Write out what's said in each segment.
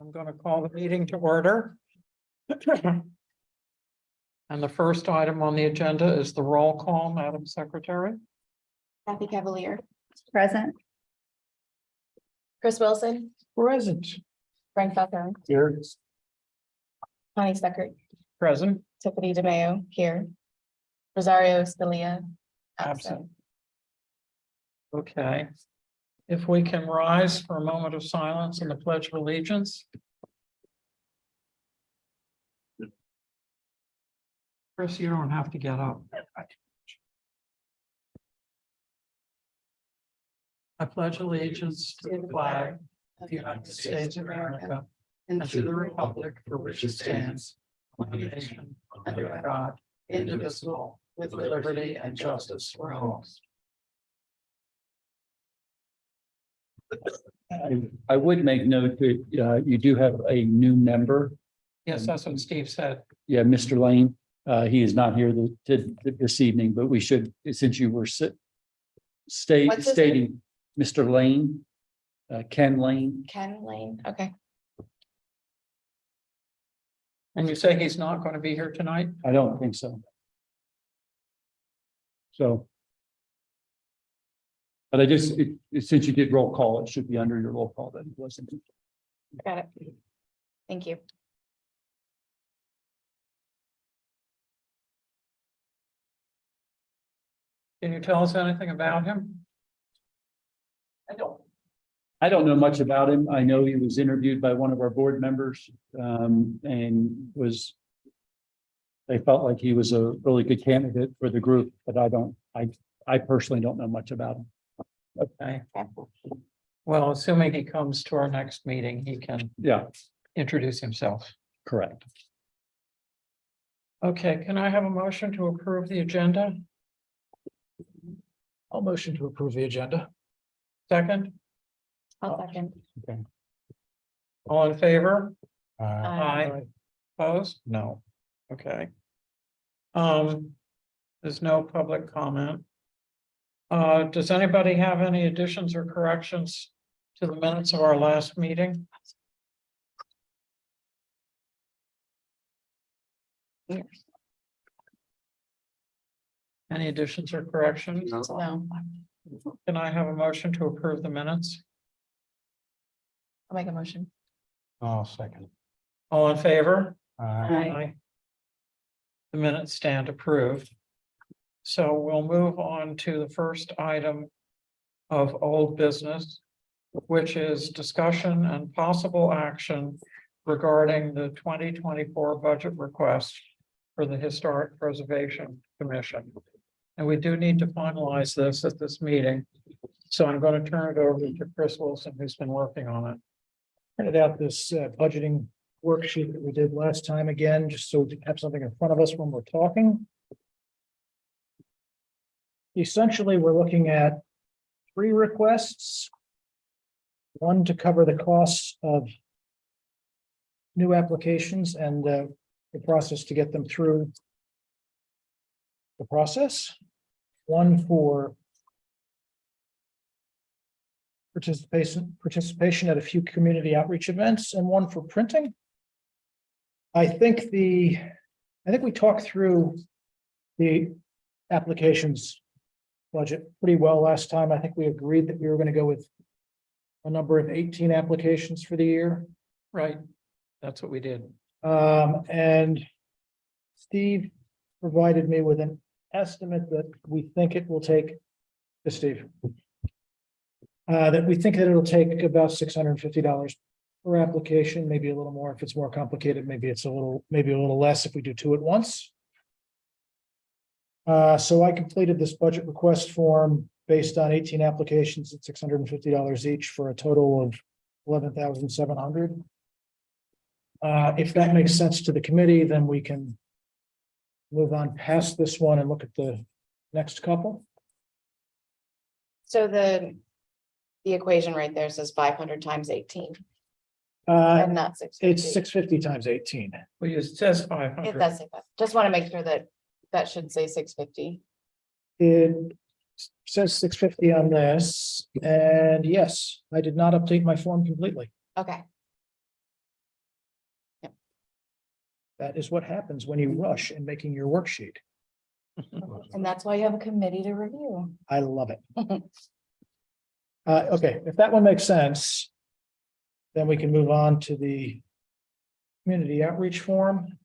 I'm going to call the meeting to order. And the first item on the agenda is the roll call, Madam Secretary. Kathy Cavalier, Present. Chris Wilson, Present. Frank Falcone, Here. Connie Stuckert, Present. Tiffany DeMayo here. Rosario Scalia. Absent. Okay. If we can rise for a moment of silence and the Pledge of Allegiance. Chris, you don't have to get up. I pledge allegiance to the flag of the United States of America and to the republic for which it stands, one nation, under God, indivisible, with liberty and justice for all. I would make note that you do have a new member. Yes, that's what Steve said. Yeah, Mr. Lane. He is not here this evening, but we should, since you were What's his stating Mr. Lane, Ken Lane. Ken Lane, okay. And you say he's not going to be here tonight? I don't think so. So. But I just, since you did roll call, it should be under your roll call that it wasn't. Got it. Thank you. Can you tell us anything about him? I don't know much about him. I know he was interviewed by one of our board members, and was. They felt like he was a really good candidate for the group, but I personally don't know much about him. Okay. Well, assuming he comes to our next meeting, he can Yeah, introduce himself. correct. Okay, can I have a motion to approve the agenda? I'll motion to approve the agenda. Second, I'll second. Okay. all in favor? Aye. Opposed? No. Okay. There's no public comment. Does anybody have any additions or corrections to the minutes of our last meeting? Yeah. Any additions or corrections? No, Can I have a motion to approve the minutes? I'll make a motion. Oh, second. All in favor? Aye. The minutes stand approved. So we'll move on to the first item of old business, which is discussion and possible action regarding the 2024 budget request for the Historic Preservation Commission. And we do need to finalize this at this meeting. So I'm going to turn it over to Chris Wilson, who's been working on it. Printed out this budgeting worksheet that we did last time again, just so we can have something in front of us when we're talking. Essentially, we're looking at 3 requests. One to cover the costs of new applications and the process to get them through the process. One for participation at a few community outreach events, and one for printing. I think we talked through the applications budget pretty well last time. I think we agreed that we were going to go with a number of 18 applications for the year. Right, that's what we did. And Steve provided me with an estimate that we think it will take, Steve. That we think that it'll take about $650 per application, maybe a little more if it's more complicated, maybe a little less if we do 2 at once. So I completed this budget request form based on 18 applications at $650 each for a total of $11,700. If that makes sense to the committee, then we can move on past this one and look at the next couple. So the equation right there says 500 times 18 and not 650. It's 650 times 18. Well, it says It 500. does say that. Just want to make sure that that should say 650. It says 650 on this, and yes, I did not update my form completely. Okay. That is what happens when you rush in making your worksheet. And that's why you have a committee to review. I love it. Okay, if that one makes sense, then we can move on to the community outreach forum.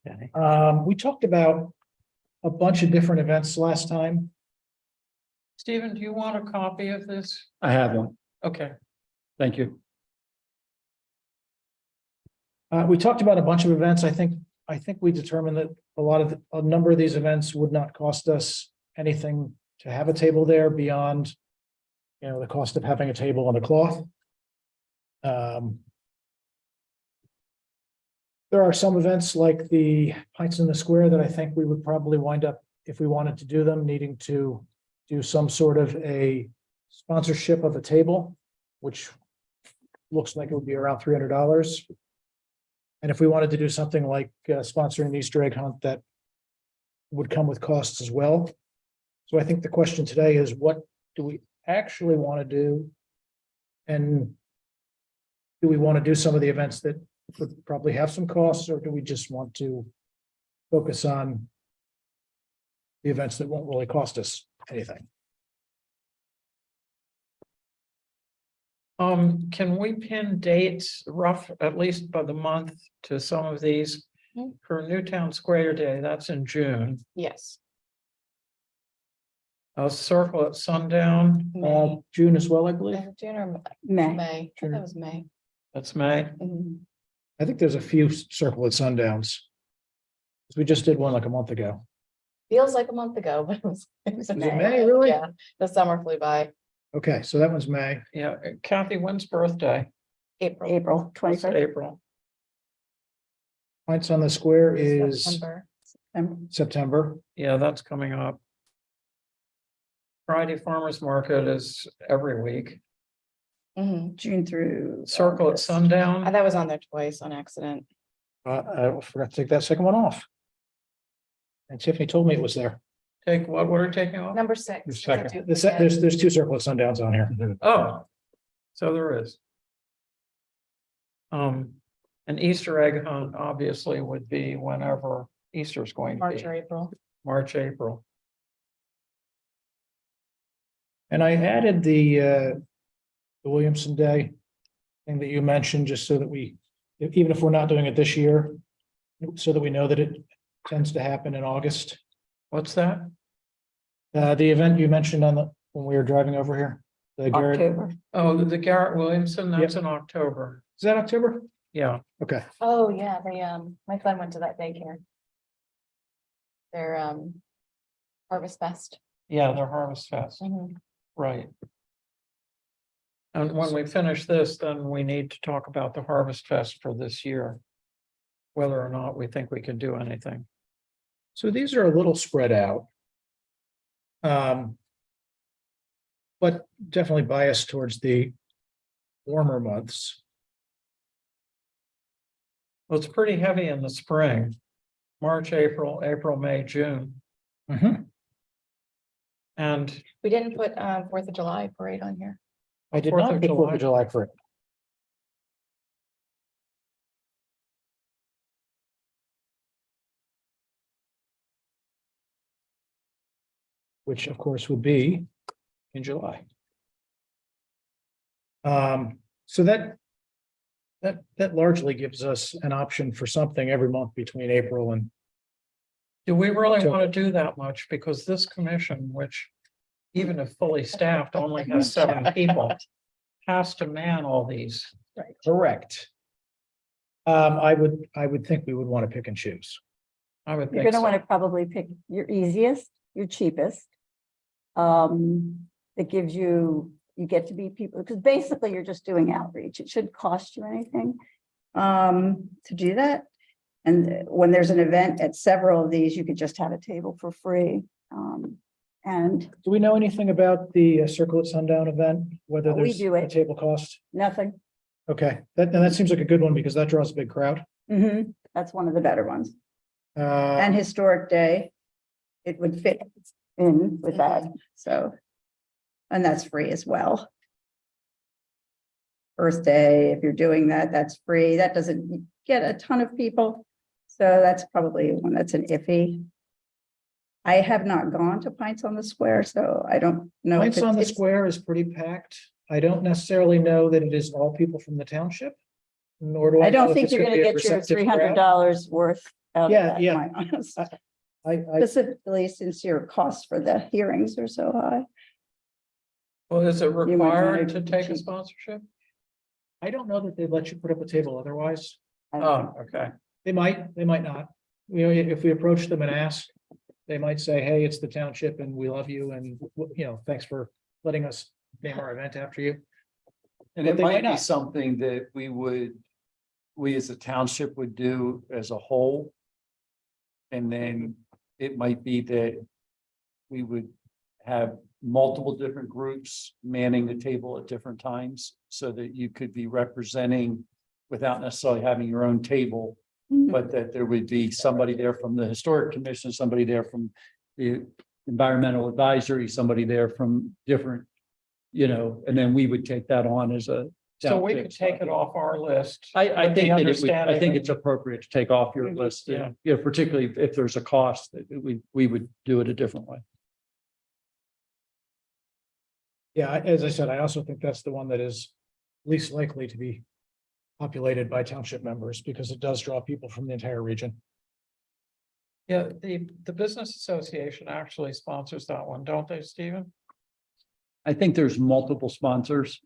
Okay. We talked about a bunch of different events last time. Stephen, do you want a copy of this? I have one. Okay, Thank you. We talked about a bunch of events. I think we determined that a number of these events would not cost us anything to have a table there beyond, the cost of having a table and a cloth. There are some events like the Pints in the Square that I think we would probably wind up, if we wanted to do them, needing to do some sort of a sponsorship of a table, which looks like it would be around $300. And if we wanted to do something like sponsoring an Easter egg hunt, that would come with costs as well. So I think the question today is, what do we actually want to do? And do we want to do some of the events that would probably have some costs, or do we just want to focus on the events that won't really cost us anything? can we pin dates rough, at least by the month, to some of these? Mhm. For Newtown Square Day, that's in June. Yes. A circle at sundown, May. June as well, I believe. June or May. May. I thought that was May. that's May. Mhm. I think there's a few circle at sundowns. We just did one like a month ago. Feels like a month ago, but it was it May. May, really? Yeah, the summer flew by. Okay, so that one's May. Yeah, Kathy, when's birthday? April. April What's 21st. April. Pints on the Square is September. September. Yeah, that's coming up. Friday Farmers Market is every week. Mhm. June through. Circle at August. sundown. That was on there twice on accident. I forgot to take that second one off. And Tiffany told me it was there. Take what are we taking off? Number 6. The second. There's two circle at sundowns on here. Oh, so there is. An Easter egg hunt obviously would be whenever Easter's going to March be, or April. March, April. And I added the Williamson Day thing that you mentioned, just so that even if we're not doing it this year, so that we know that it tends to happen in August. What's that? The event you mentioned when we were driving over here, the Garrett, October. Oh, the Garrett Williamson, that's in October. is that October? Yeah, Okay, Oh, yeah, my son went to that daycare. Their Harvest Fest. yeah, their Harvest Fest, Mhm. right. And when we finish this, then we need to talk about the Harvest Fest for this year. Whether or not we think we can do anything. so these are a little spread out. But definitely biased towards the warmer months. Well, it's pretty heavy in the spring. March, April, May, June, Mhm. and We didn't put 4th of July parade on here. I did 4th not of put 4th July. of July for it. Which of course would be in July. So that largely gives us an option for something every month between April and, do we really So- want to do that much? Because this commission, which even if fully staffed, only has 7 people, has to man all these. correct. I would think we would want to pick and choose. I would You're think gonna want so. to probably pick your easiest, your cheapest. That gives you get to be people, because basically you're just doing outreach. It shouldn't cost you anything to do that. And when there's an event at several of these, you could just have a table for free. And Do we know anything about the Circle at Sundown event? Whether We there's do a it. table cost? nothing. Okay, that seems like a good one because that draws a big crowd. That's one of the better ones. Uh, And Historic Day, it would fit in with that, so. And that's free as well. Earth Day, if you're doing that, that's free. That doesn't get a ton of people. So that's probably one that's an iffy. I have not gone to Pints on the Square, so I don't know. if Pints on the it's- Square is pretty packed. I don't necessarily know that it is all people from the township. Nor do I. I know don't if think it's you're gonna be a get your receptive $300 worth out of Yeah, that, yeah. my honest. crowd. I, Specifically, since your costs for the hearings are so high. Well, is it might required wanna to take a cheap. sponsorship? I don't know that they'd let you put up a table otherwise. I don't Oh, know. okay. They might not. You know, if we approach them and ask, they might say, hey, it's the township and we love you and, you know, thanks for letting us name our event after you. And But it they might might be not. something that we as a township would do as a whole. And then it might be that we would have multiple different groups manning the table at different times so that you could be representing without necessarily having your own table, Mhm. but that there would be somebody there from the Historic Commission, somebody there from the Environmental Advisory, somebody there from different, you know, and then we would take that on as a. So we could township. take it off our list. I with think the that it would, I understanding think that- it's appropriate to take off your list, Yeah. you know, particularly if there's a cost that we would do it a different way. Yeah, as I said, I also think that's the one that is least likely to be populated by township members because it does draw people from the entire region. Yeah, the Business Association actually sponsors that one, don't they, Stephen? I think there's multiple sponsors.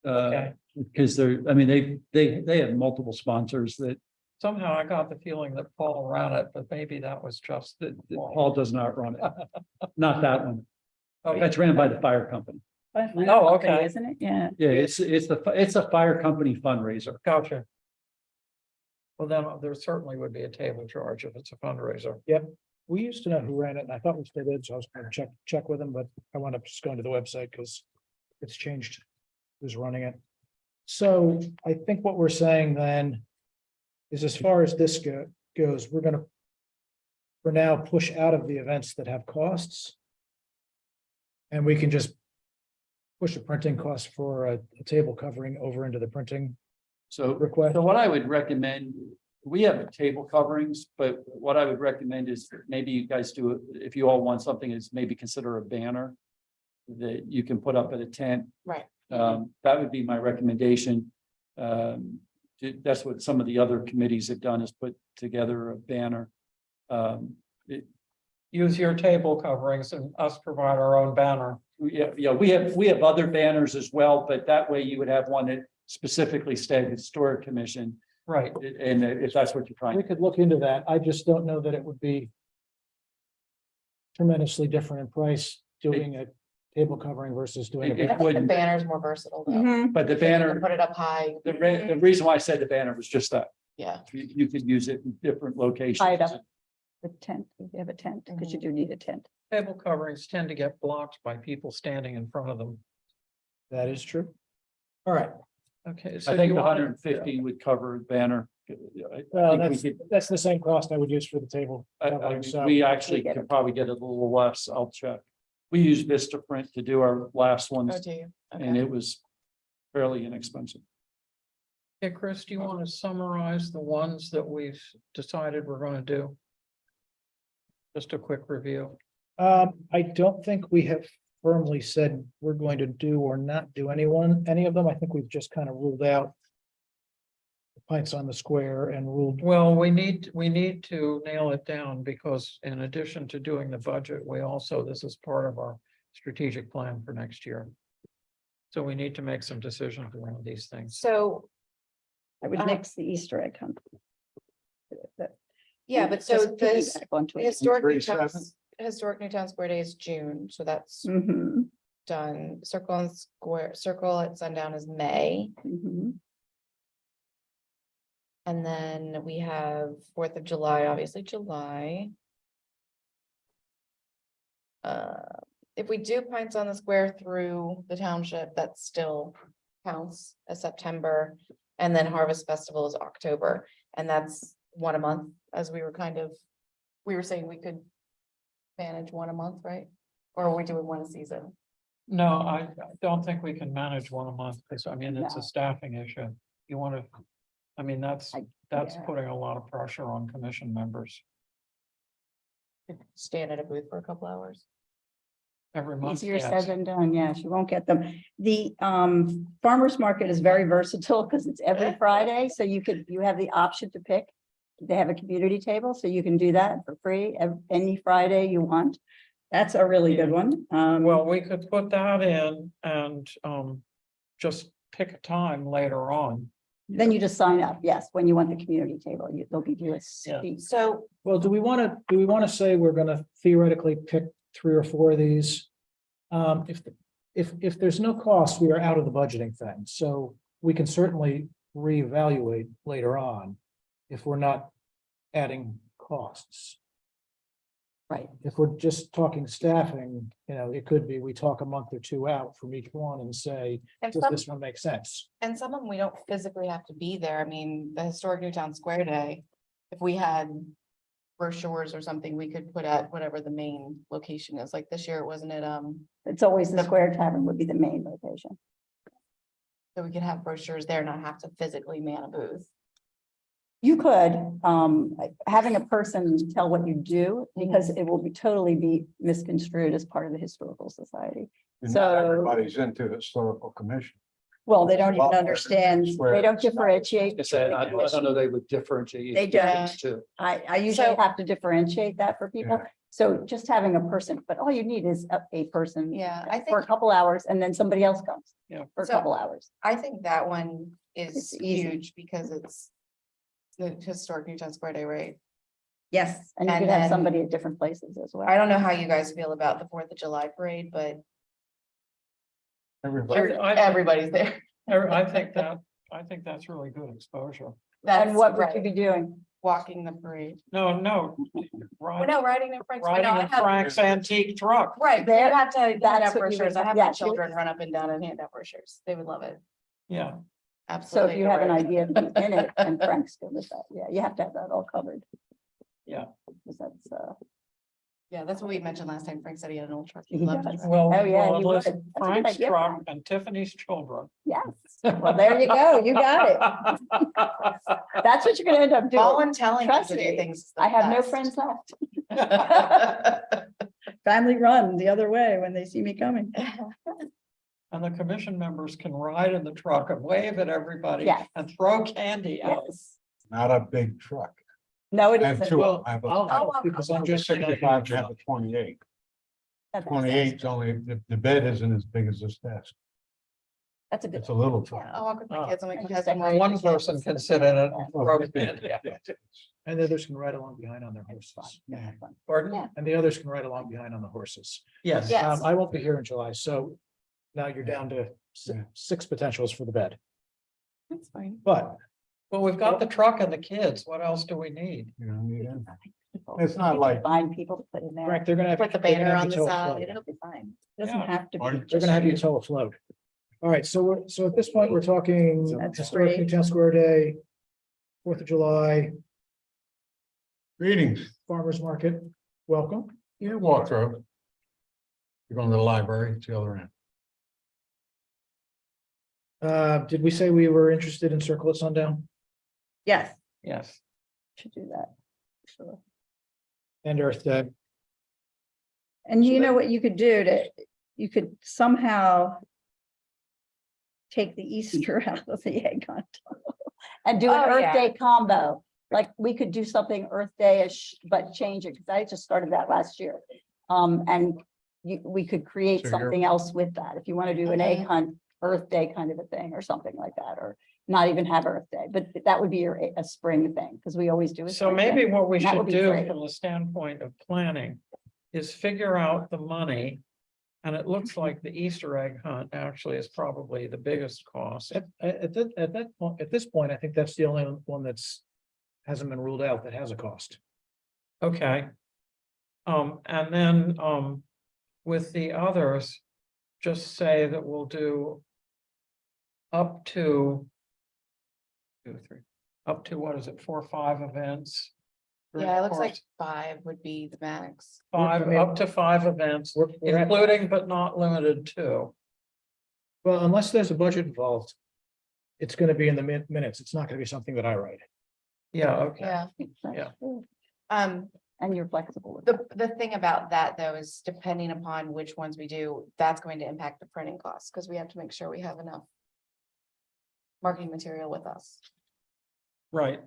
Okay. Because I mean, they have multiple sponsors that Somehow I got the feeling that Paul ran it, but maybe that was just. Paul does not run it. Not that one. Oh, That's ran by the fire company. Oh, okay. Isn't it? Yeah. Yeah, it's a fire company fundraiser. Gotcha. Well, then there certainly would be a table charge if it's a fundraiser. We used to know who ran it and I thought we still did, so I was going to check with them, but I wound up just going to the website because it's changed who's running it. So I think what we're saying then is as far as this goes, we're gonna for now push out of the events that have costs. And we can just push the printing cost for a table covering over into the printing So request. So what I would recommend, we have table coverings, but what I would recommend is that maybe you guys do, if you all want something, is maybe consider a banner that you can put up at a tent. Right. That would be my recommendation. That's what some of the other committees have done, is put together a banner. Use your table coverings and us provide our own banner. Yeah, we have other banners as well, but that way you would have one that specifically said Historic Commission. Right. And if that's what you're trying. We could look into that. I just don't know that it would be tremendously different in price doing a table covering versus doing a It banner. I think the wouldn't. banner's more versatile though. Mhm. But the Because you can banner, Put it up high, the reason why I said the banner was just that. yeah. You could use it in different locations. Hide up. The tent, if you have a tent, because you do need a tent. Table coverings tend to get blocked by people standing in front of them. That is true. All right. Okay. so I think you the want- 150 would cover banner. Well, I think we that's the same cost I would use for the table. covering, so- we actually get could it. probably get a little less. I'll check. We used Vistaprint to do our last Oh, ones do you? and Okay. it was fairly inexpensive. Okay, Chris, do you want to summarize the ones that we've decided we're going to do? Just a quick review. I don't think we have firmly said we're going to do or not do any of them. I think we've just kind of ruled out the Pints on the Square and ruled, Well, we need to nail it down because in addition to doing the budget, this is part of our strategic plan for next year. So we need to make some decisions around these things. So, I would nix the Easter egg hunt. yeah, but so Just this piggyback onto it. Historic Newtown Square Day is June, so that's Mhm, done. Circle at sundown is May. mhm. And then we have 4th of July, obviously July. If we do Pints on the Square through the township, that still counts as September. And then Harvest Festival is October, and that's one a month, as we were saying we could manage one a month, right? Or are we doing one a season? No, I don't think we can manage one a month, because I mean, it's a No. staffing issue. You want to, I mean, that's yeah. putting a lot of pressure on commission members Stand at a booth for a couple hours. every month. Easier yes. said than done, yes, you won't get them. The farmer's market is very versatile because it's every Friday, so you have the option to pick. They have a community table, so you can do that for free any Friday you want. That's a really good one. Well, we could put that in and just pick a time later on. Then you just sign up, yes, when you want the community table, they'll give you a Yeah. seat. So Well, do we want to say we're gonna theoretically pick 3 or 4 of these? If there's no cost, we are out of the budgeting thing, so we can certainly reevaluate later on if we're not adding costs. Right. If we're just talking staffing, it could be we talk a month or 2 out from each one and say, and does some, this one make sense? and some of them, we don't physically have to be there. I mean, the historic Newtown Square Day, if we had brochures or something, we could put at whatever the main location is. Like this year, wasn't it, It's always the Square Tavern would be the main location. so we could have brochures there, not have to physically man a booth. You could, having a person tell what you do, because it will totally be misconstrued as part of the historical society. And So- not everybody's into the historical commission. Well, they don't even Well, understand, they square. don't differentiate. I don't know, they would differentiate. They don't. Too. I usually So- have to differentiate that for people. Yeah. So just having a person, but all you need is a person. Yeah, I For a think, couple hours, and then somebody else comes. Yeah. For a So- couple hours. I think that one is It's easy. huge because it's the historic Newtown Square Day, right? Yes. And you And could have then- somebody at different places as well. I don't know how you guys feel about the 4th of July parade, but Everybody, everybody's there. I think that's really good exposure. That's And what would you right, be doing? walking the parade. No, Well, riding, no, riding in Frank's. I know, I riding in have- Frank's antique truck. Right, but There- you have to hand that's out what you brochures. would- I have yeah, my you- children run up and down and hand out brochures. They would love it. Yeah, So Absolutely. if you have an you're right. idea to be in it, and Frank's good with that, yeah, you have to have that all covered. Yeah. Because that's, Yeah, that's what we mentioned last time. Frank said he had an old truck. He He'd love to does. drive. well, Oh, yeah, well, you would. listen, That's a good Frank's idea, truck Frank. and Tiffany's children. yes, well, there you go, you got it. That's what you're gonna end up doing. Voluntelling Trust to do me, things. is the I have no best. friends left. Family run the other way when they see me coming. And the commission members can ride in the truck and wave at everybody Yes. and throw candy out. Yes, not a big truck. no, it I have isn't. two. Well, I have a I'll help I'll- because I'm I'm just. just 65, I have a 28. That makes 28 sense. is only, the bed isn't as big as this desk. That's a good. It's a little truck. I'll walk with my kids and we I can just have some. think One person can sit in it and throw candy out. And the others can ride along behind on their horses. Yeah. Pardon? Yeah. And the others can ride along behind on the horses. Yes. Yes. I won't be here in July, so now you're down to Yeah. 6 potentials for the bed, That's fine. but Well, we've got the truck and the kids. What else do we need? You know, you know. It's not like- Find people to put in there. Frank, they're gonna have. Put the they're gonna banner have on you the tow a side. float. It'll be fine. Doesn't Yeah. have to be. Pardon? They're gonna have you tow a float. All right, so at this point, we're talking That's historic great. Newtown Square Day, 4th of July, Greetings. farmer's market, welcome. You walk through. You're going to the library, it's the other end. Did we say we were interested in Circle at Sundown Yes, Yes. should do that. Sure. and Earth Day? And you know what you could do you could somehow take the Easter out of the egg hunt and do an Oh, Earth yeah. Day combo. Like, we could do something Earth Day-ish, but change it, because I just started that last year. And we could create So you're- something else with that, if you want to do an egg Mhm. hunt, Earth Day kind of a thing, or something like that, or not even have Earth Day, but that would be a spring thing, because we always do it. So maybe what we That should would be do great. from the standpoint of planning is figure out the money. And it looks like the Easter egg hunt actually is probably the biggest cost. At this point, I think that's the only one that's hasn't been ruled out that has a cost. Okay. And then, with the others, just say that we'll do up to 2, 3, up to, what is it, 4 or 5 events Yeah, it looks like course, 5 would be the max. Five, I mean- up to 5 events, We're at- including but not limited to. Well, unless there's a budget involved, it's gonna be in the minutes. It's not gonna be something that I write. Yeah, okay. Yeah. That's Yeah. true. Um, And you're flexible with the thing about that though is depending upon which ones we do, that's going to impact the printing costs because we have to make sure we have enough marketing material with us. Right.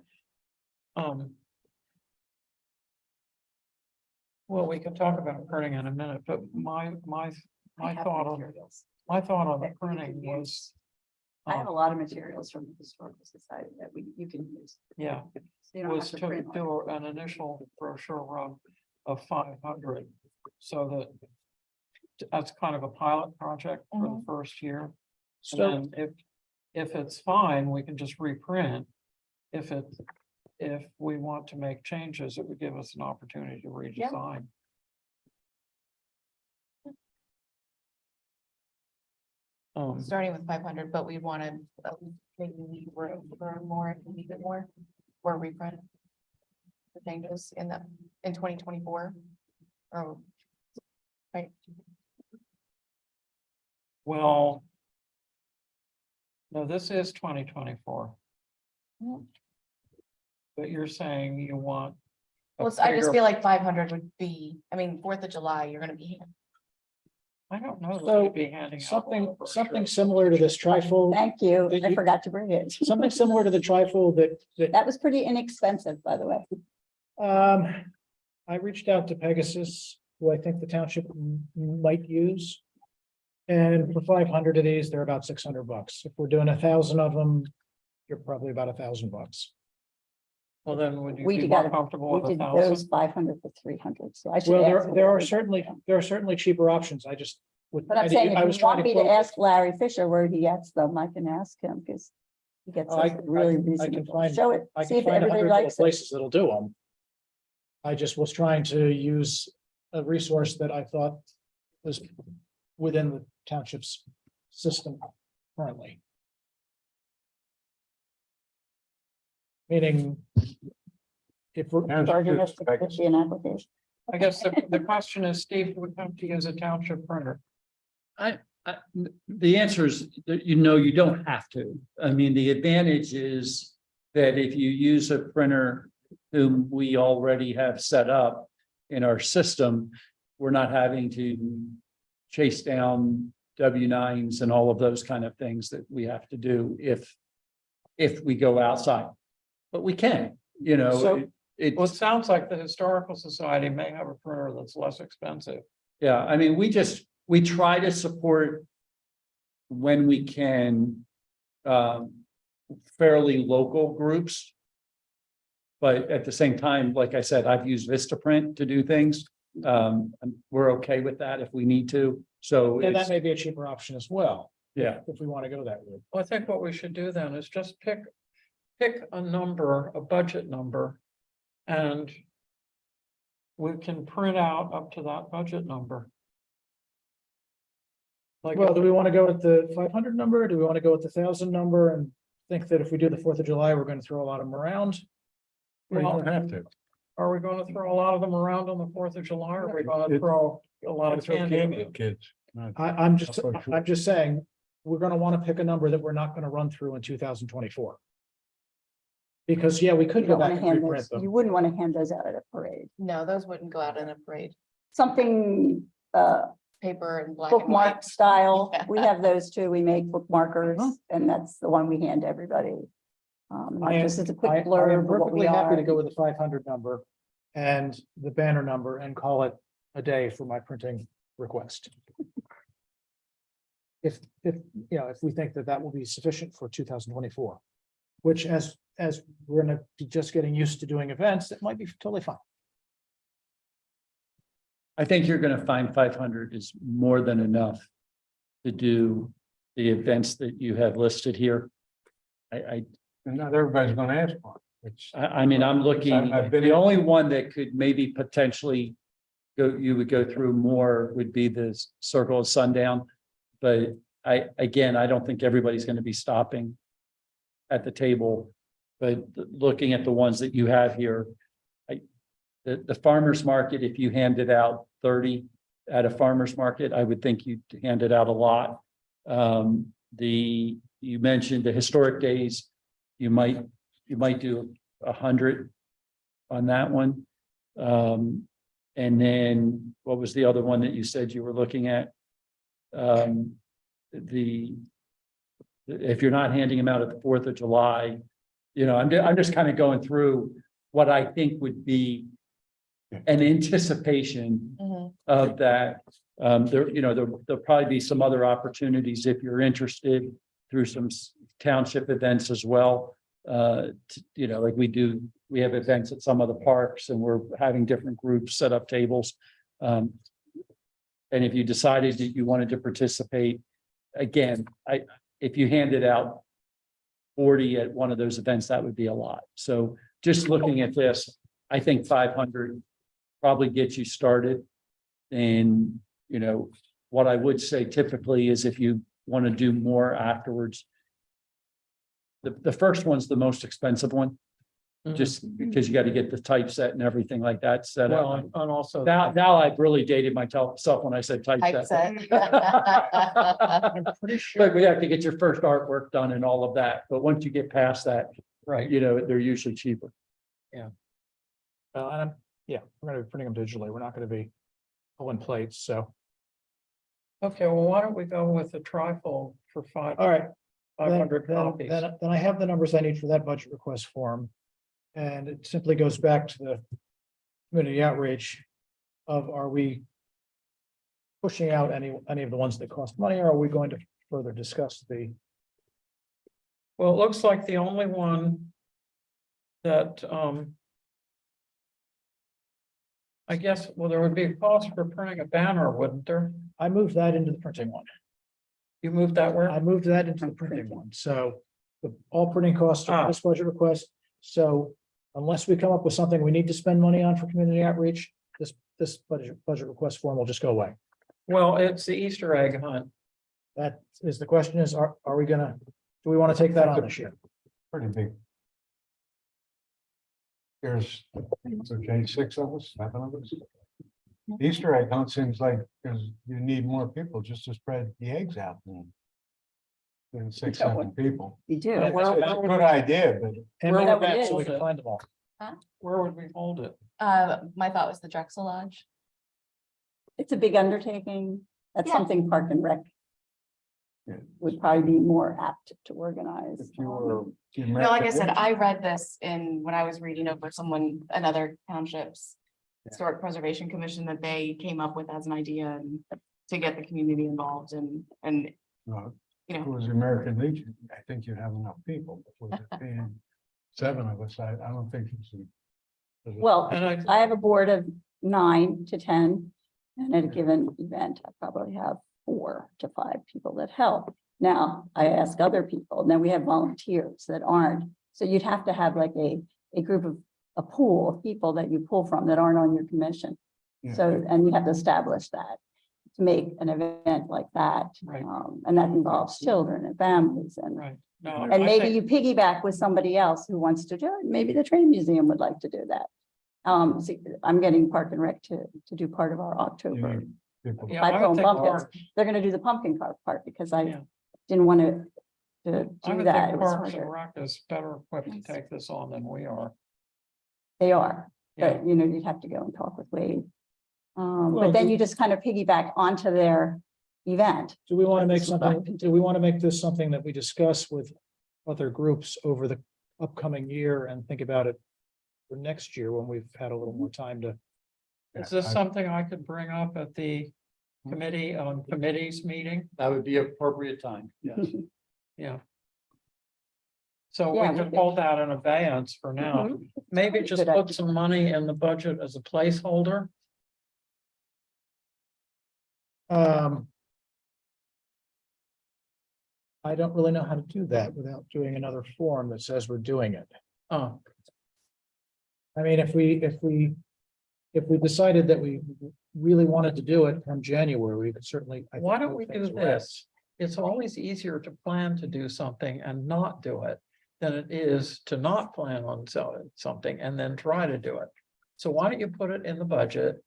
Well, we can talk about printing in a minute, but my thought on, the printing was. I have a lot of materials from the Historical Society that you can use. Yeah, So you don't was have to print all do an initial brochure run of 500. So that that's kind of a pilot project for the first year. So, And if it's fine, we can just reprint. If we want to make changes, it would give us an opportunity to redesign. Starting with 500, but we want to maybe leave room for more, if we need it more, or reprint. The changes in 2024. Oh. Right, Well. No, this is 2024. Mhm. But you're saying you want. a well, I just bigger- feel like 500 would be, I mean, 4th of July, you're gonna be. I don't know. that So, we'd be handing out something brochures. similar to this trifold, Thank you. Did I you- forgot to bring it. something similar to the trifold that That was pretty inexpensive, by the way. I reached out to Pegasus, who I think the township might use. And for 500 of these, they're about $600. If we're doing 1,000 of them, you're probably about $1,000. Well, then would you We be got more it. comfortable We with did 1,000? those 500 for 300, so I should. Well, ask there are him. certainly cheaper options. I just. But I'm saying, I if was you trying want me to quote- ask Larry Fisher where he gets them, I can ask him, because he gets I- us really I can reasonable. find- Show it, I see can if find everybody 100 likes it. places that'll do them. I just was trying to use a resource that I thought was within the township's system currently. Meaning. If we're, Charging us to put you an application. I guess the question is, Steve, would have to use a township printer. The answer is that, you don't have to. I mean, the advantage is that if you use a printer whom we already have set up in our system, we're not having to chase down W-9s and all of those kind of things that we have to do if we go outside. But we can, So- Well, it sounds like the Historical Society may have a printer that's less expensive. Yeah, I mean, we try to support when we can, fairly local groups. But at the same time, like I said, I've used Vistaprint to do things. And we're okay with that if we need to. So and that it's, may be a cheaper option as well, yeah, if we want to go that route. Well, I think what we should do then is just pick a number, a budget number. And we can print out up to that budget number. Like, Well, do we want to go with the 500 number? Do we want to go with the 1,000 number and think that if we do the 4th of July, we're going to throw a lot of them around? Well, you don't have to. are we going to throw a lot of them around on the 4th of July? Or are we going to throw a lot of It's okay candy? with kids. Not- I'm just That's what I- saying, we're going to want to pick a number that we're not going to run through in 2024. Because, yeah, we could You go don't back want to and hand reprint those, you them. wouldn't want to hand those out at a parade. No, those wouldn't go out in a parade, Something, paper and black and bookmark white. style, Yeah. we have those too, we make bookmarkers, and that's the one we hand to everybody. I am- Just as a I quick I blurb am of what perfectly we happy are. to go with the 500 number and the banner number and call it a day for my printing request. If we think that that will be sufficient for 2024, which as we're gonna be just getting used to doing events, it might be totally fine. I think you're gonna find 500 is more than enough to do the events that you have listed here. I And not everybody's gonna ask for it. It's- I mean, I'm looking, I've been the in- only one that could maybe potentially you would go through more would be the Circle of Sundown. But I don't think everybody's going to be stopping at the table. But looking at the ones that you have here, the farmer's market, if you handed out 30 at a farmer's market, I would think you'd hand it out a lot. You mentioned the historic days, you might do 100 on that one. And then what was the other one that you said you were looking at? If you're not handing them out at the 4th of July, you know, I'm just kind of going through what I think would be an anticipation Mhm. of that. There'll probably be some other opportunities if you're interested through some township events as well. Like we have events at some of the parks and we're having different groups set up tables. And if you decided that you wanted to participate, again, if you handed out 40 at one of those events, that would be a lot. So just looking at this, I think 500 probably gets you started. And, what I would say typically is if you want to do more afterwards, the first one's the most expensive one, just because you got to get the typeset and everything like that set Well, up. and also. Now I've really dated myself when I said typeset. Typeset. I'm pretty sure, But we have to get your first artwork done and all of that. But once you get past that, right, they're usually cheaper. And we're gonna be printing them digitally. We're not gonna be pulling plates, so. okay, well, why don't we go with the trifold for All right. 500 Then- copies? Then I have the numbers I need for that budget request form. And it simply goes back to the community outreach of, are we pushing out any of the ones that cost money, or are we going to further discuss the, Well, it looks like the only one that, I guess, well, there would be a cost for printing a banner, wouldn't there? I moved that into the printing one. You moved that where? I moved that into the printing one, so all printing costs are Ah. this budget request. So unless we come up with something we need to spend money on for community outreach, this budget request form will just go away. Well, it's the Easter egg hunt. That is, the question is, are we gonna, do we want to take that on this year? Pretty big. There's, okay, 6 of us, 7 of us. Easter egg hunt seems like, because you need more people just to spread the eggs out. Than 6, Yeah, 7 people. You do. Yeah, well, It's a good idea, but And Where make would that we so we hold can it? find them all. Where would we hold it? My thought was the Drexel Lodge. It's a big undertaking. That's Yeah. something Park and Rec Yeah. would probably be more apt to organize. if you were. No, like I said, I read this when I was reading over another township's historic preservation commission that they came up with as an idea and to get the community involved and, If it was the American Legion, I think you'd have enough people, but with it being 7 of us, I don't think it's. Well, And I have a board of 9 to 10, and at a given event, I probably have 4 to 5 people that help. Now, I ask other people, and then we have volunteers that aren't. So you'd have to have like a group of, a pool of people that you pull from that aren't on your commission. Yeah. So, and you have to establish that to make an event like that. Right. And that involves children and families and Right. No, and I maybe think- you piggyback with somebody else who wants to do it. Maybe the train museum would like to do that. So I'm getting Park and Rec to do part of our October. People. Yeah, By I would throwing think pumpkins. Park- They're gonna do the pumpkin carve part because I Yeah. didn't want to I do would that. think It was Parks and harder. Rec is better equipped to take this on than we are. They are, Yeah. but you'd have to go and talk with Wade. Well, But then do- you just kind of piggyback onto their event. Do we want to Like make this is something, do we want to make this something that we discuss with other groups over the upcoming year and think about it for next year when we've had a little more time to? Is this something I could bring up at the committees meeting? That would be appropriate time. Yes. Yeah. So Yeah, we we could could. hold that in abeyance for now. Mhm. Maybe Good just idea. put some money in the budget as a placeholder. I don't really know how to do that without doing another form that says we're doing it. Oh, I mean, if we decided that we really wanted to do it come January, we could certainly. I think, why don't move we do things around. this? It's always easier to plan to do something and not do it than it is to not plan on something and then try to do it. So why don't you put it in the budget?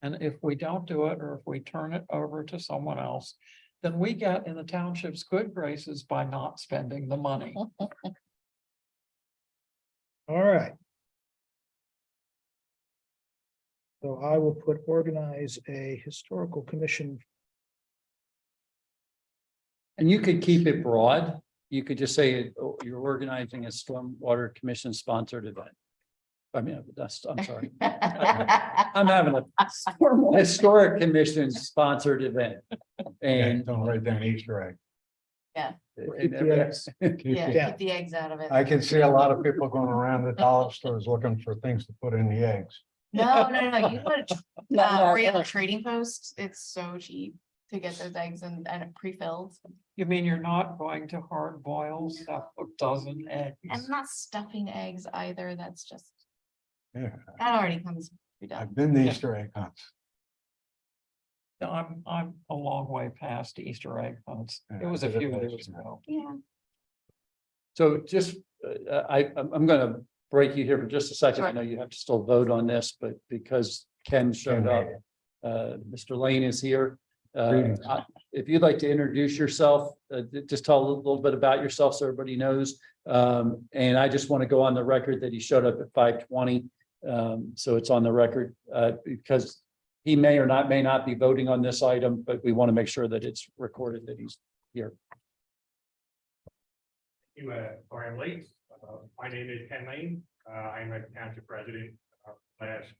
And if we don't do it, or if we turn it over to someone else, then we get in the township's good graces by not spending the money. All right. So I will put organize a historical commission. And you could keep it broad. You could just say oh, you're organizing a stormwater commission sponsored event. I mean, I'm sorry. I'm having a historic commission sponsored event. And And. don't write down Easter egg. Keep the eggs. Yeah, keep the eggs out of it. I can see a lot of people going around the dollar stores looking for things to put in the eggs. No, you put No, Oriental Trading Post, it's so cheap to get those eggs and pre-filled. You mean you're not going to hard boil stuff a dozen And eggs? not stuffing eggs either, that's just, Yeah, that already comes pre-done. I've been to Easter egg hunts. No, I'm a long way past Easter egg hunts. It Yeah, was a I did it few last years year. ago. Yeah. So just, I'm gonna break you here for just a second. I Sure. know you have to still vote on this, but because Ken showed up, Ken Mr. Lane is here. Greetings. If you'd like to introduce yourself, just tell a little bit about yourself so everybody knows. And I just want to go on the record that he showed up at 5:20. So it's on the record, because he may not be voting on this item, but we want to make sure that it's recorded that he's here. Sorry I'm late. My name is Ken Lane. I'm a township resident last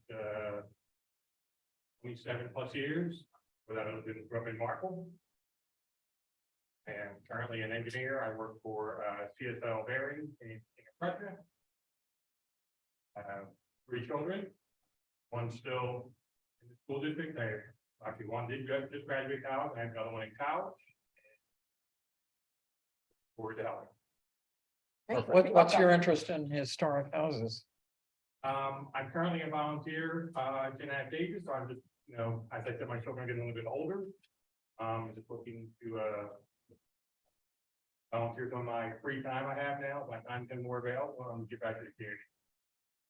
27+ years. Without I grew up in Markle. I am currently an engineer. I work for CSL Bearing in Prussia. I have 3 children. One still in the school district. Actually one did just graduate college. I have another one in college. Forward to helping. What's your interest in historic houses? I'm currently a volunteer, in ADJOURNMENT, so I'm just, as I said, my children are getting a little bit older. Just looking to, volunteer on my free time I have now, my time's been more available, get back to the community.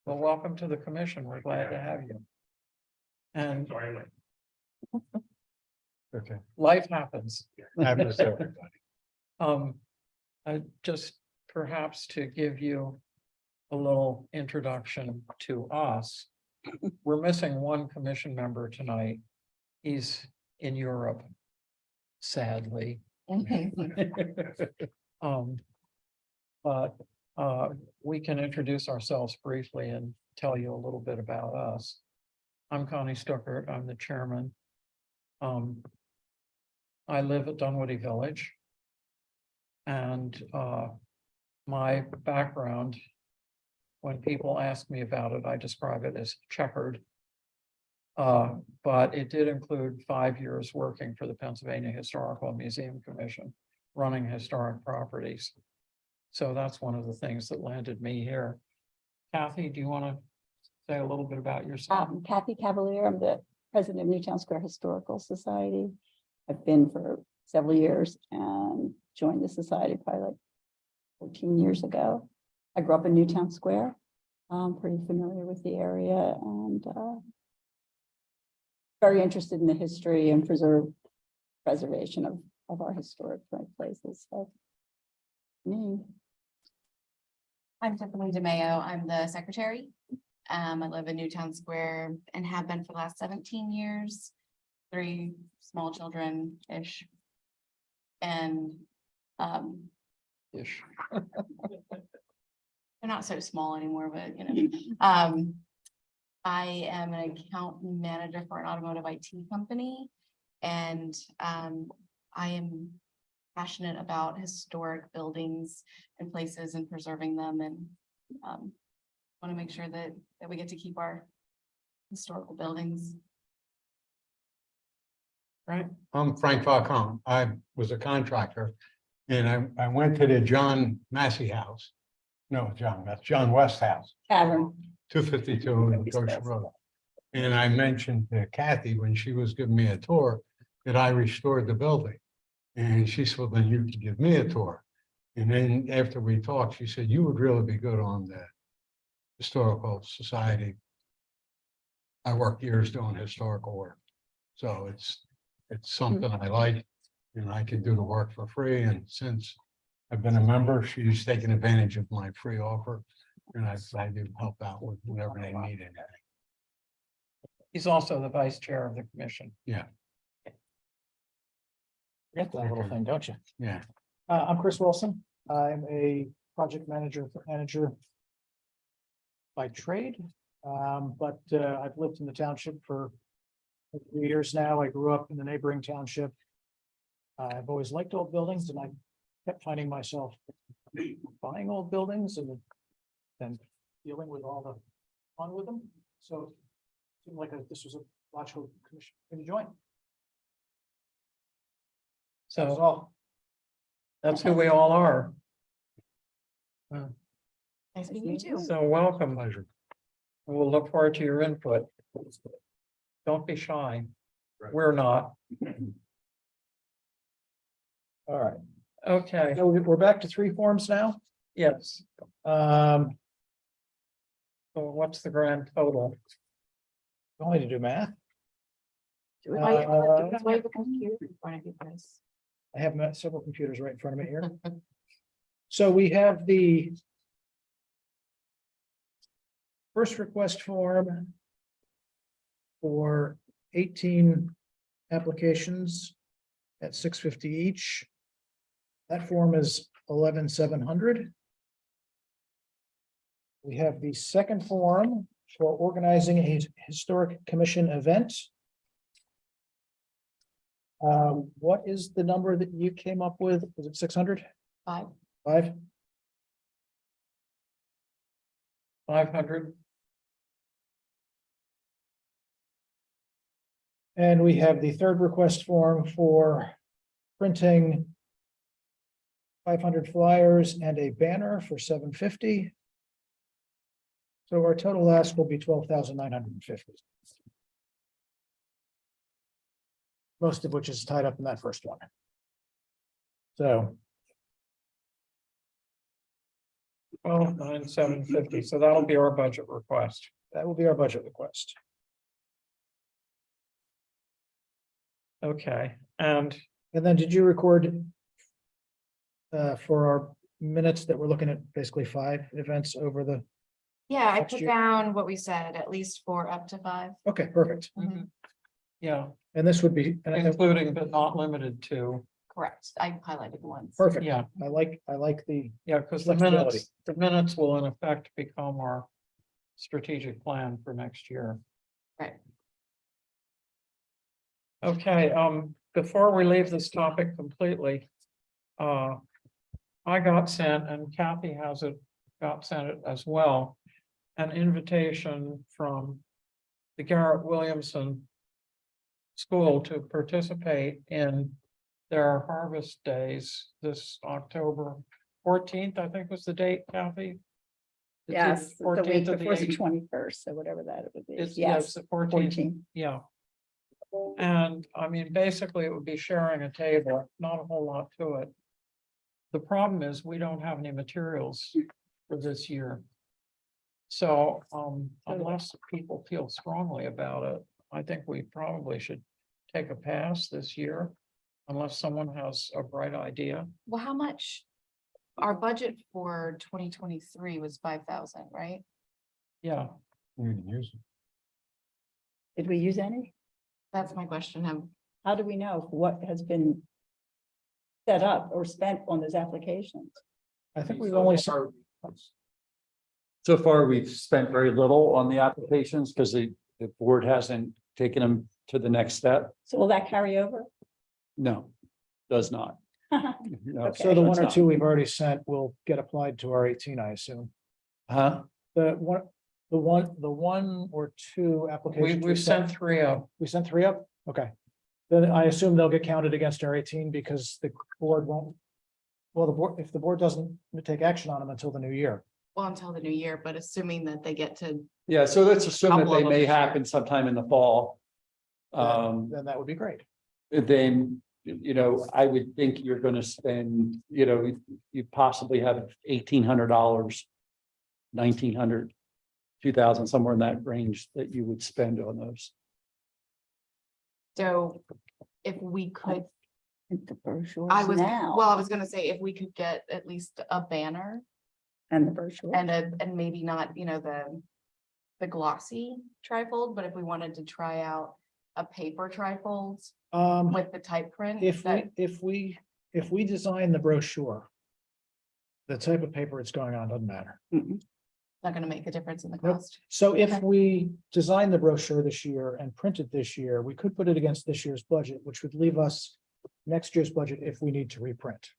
Well, welcome to the commission. We're glad to have you. And Sorry, I'm late. Okay, life happens. happens to everybody. Just perhaps to give you a little introduction to us. We're missing one commission member tonight. He's in Europe, sadly. But we can introduce ourselves briefly and tell you a little bit about us. I'm Connie Stuckert. I'm the chairman. I live at Dunwoody Village. And my background, when people ask me about it, I describe it as checkered. But it did include 5 years working for the Pennsylvania Historical Museum Commission, running historic properties. So that's one of the things that landed me here. Kathy, do you want to say a little bit about yourself? Kathy Cavalier, I'm the president of Newtown Square Historical Society. I've been for several years and joined the society probably like 14 years ago. I grew up in Newtown Square. I'm pretty familiar with the area and very interested in the history and preservation of our historic places. So, me. I'm Tiffany DeMayo. I'm the secretary. I live in Newtown Square and have been for the last 17 years. 3 small children-ish. And Ish. they're not so small anymore, but I am an account manager for an automotive IT company. And I am passionate about historic buildings and places and preserving them, and want to make sure that we get to keep our historical buildings. Right. I'm Frank Falcone. I was a contractor and I went to the John Massey house. No, John West house, Tavern. 252 in Goshen Road. And I mentioned to Kathy when she was giving me a tour that I restored the building. And she said, well, then you could give me a tour. And then after we talked, she said, you would really be good on the Historical Society I worked years doing historical work. So it's something I like, and I can do the work for free, and since I've been a member, she's taken advantage of my free offer. And I do help out with whatever they need in it. He's also the vice chair of the commission. You get that little thing, don't you? Yeah, I'm Chris Wilson. I'm a project manager by trade. But I've lived in the township for a few years now. I grew up in the neighboring township. I've always liked old buildings, and I kept finding myself buying old buildings and dealing with all the fun with them. So it seemed like this was a logical commission to join. That was So all. that's who we all are. Nice meeting you too. So welcome. pleasure. We'll look forward to your input. Don't be shy. We're not. All right. Okay, So we're back to 3 forms now. yes. Um, So what's the grand total? only to do math. Do it. Why Uh, that's why you have a computer in front of you guys. I have several computers right in front of me here. So we have the first request form for 18 applications at $650 each. That form is 11,700. We have the second form for organizing a historic commission event. What is the number that you came up with? Was it 600? 5. 5? 500? And we have the third request form for printing 500 flyers and a banner for $750. So our total ask will be 12,950. Most of which is tied up in that first one. So 12,950. So that'll be our budget request. that will be our budget request. Okay, and And then did you record for our minutes that we're looking at basically 5 events over the, Yeah, I Next put year. down what we said, at least 4 up to 5. okay, perfect. yeah, And this would be, including but not limited to, Correct. I highlighted the ones. perfect. yeah, I like the, yeah, because Flexibility. the minutes will in effect become our strategic plan for next year. Right. Okay, before we leave this topic completely, I got sent, and Kathy got sent it as well, an invitation from the Garrett Williamson School to participate in their harvest days this October 14th, I think was the date, Kathy. It's either Yes, the 14th week or the before the 18th. 21st, or whatever that would be. It's Yes, the 14th. 14. Yeah. And I mean, basically, it would be sharing a table, not a whole lot to it. The problem is we don't have any materials for this year. So unless people feel strongly about it, I think we probably should take a pass this year. Unless someone has a bright idea. Well, how much? Our budget for 2023 was 5,000, right? Yeah, Did we use any? That's my question. How do we know what has been set up or spent on those applications? I think we've only. So far, we've spent very little on the applications because the board hasn't taken them to the next step. So will that carry over? No, does not. No, Okay. So the 1 does or not. 2 we've already sent will get applied to our 18, I assume. Huh? The one or 2 applications. we've sent 3 up. We sent 3 up? Okay. Then I assume they'll get counted against our 18 because the board won't. Well, if the board doesn't take action on them until the new year. Well, until the new year, but assuming that they get to, Yeah, so let's assume that Couple they of may them, sure. happen sometime in the fall. Then that would be great. Then, you know, I would think you're gonna spend, you know, you possibly have $1,800, $1,900 2,000, somewhere in that range that you would spend on those. So if we could, The brochures I was, now. well, I was gonna say, if we could get at least a banner And the brochure. and maybe not, the glossy trifold, but if we wanted to try out a paper trifold with the type print. If that- if we design the brochure, the type of paper it's going on doesn't matter. Not gonna make a difference in the Nope. cost. So if Okay. we design the brochure this year and print it this year, we could put it against this year's budget, which would leave us next year's budget if we need to reprint.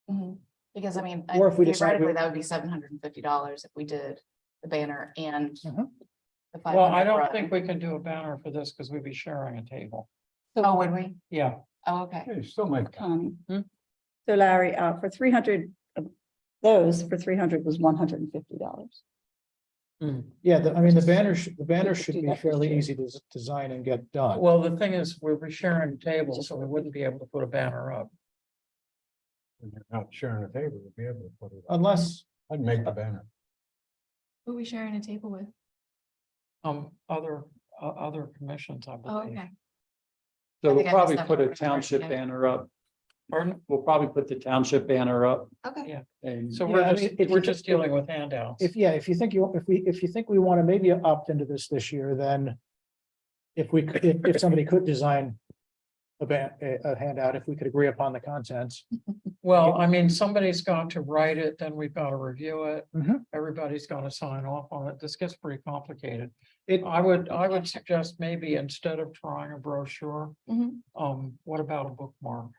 Mhm. Because I mean, Or if we decide we- theoretically, that would be $750 if we did the banner and. Mhm. the Well, I 500 don't run. think we can do a banner for this because we'd be sharing a table. Oh, would we? Yeah, Oh, okay. You still make. Connie. Hmm? So Larry, for 300 of those, for 300 was $150. Yeah, I mean, the banner should We could be do that this fairly year. easy to design and get done. well, the thing is, we'll be sharing a table, so we wouldn't be able to put a banner up. When you're not sharing a table, you'll be able to put it. up. Unless, I'd make the banner. Who are we sharing a table with? Other commissions, I Oh, believe. okay. So I we'll think I missed probably that put part a when I read township it. banner up. Pardon? We'll probably put the township banner up Okay. Yeah. and. So Yeah, we're I just, mean, if we're you- just dealing with handouts. if you think we want to maybe opt into this year, then if somebody could design a handout, if we could agree upon the contents. Well, I mean, somebody's got to write it, then we've got to review it. Mhm. Everybody's got to sign off on it. This gets pretty complicated. It- I would suggest maybe instead of trying a brochure, Mhm. what about a bookmark?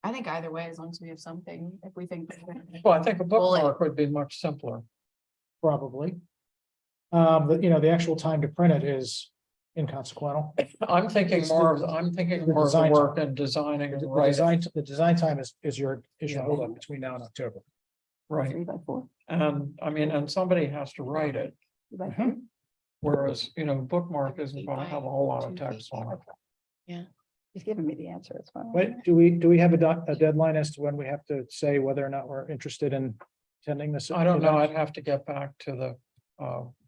I think either way, as long as we have something, if we think. Well, I think a Bullet. bookmark would be much simpler. Probably. The actual time to print it is inconsequential. I'm thinking It's more the- of, I'm thinking the more of the design work time. and designing and The writing. design time is your Yeah. holdup between now and October. Right, 3x4. and I mean, and somebody has to write it, 3x3. whereas, bookmark isn't gonna have a whole lot of text on it. He's giving me the answer, it's fine. But do we have a deadline as to when we have to say whether or not we're interested in attending this? I don't know, event? I'd have to get back to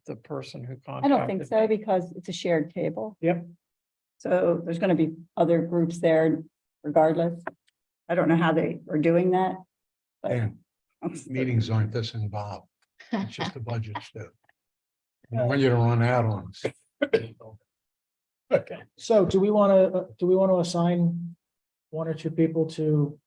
the person who I contacted. don't think so, me. because it's a shared table. Yep. So there's gonna be other groups there regardless. I don't know how they are doing that. but- And meetings aren't this involved. It's just a budget stuff. I don't want you to run out on us. Okay, so do we want to assign one or two people to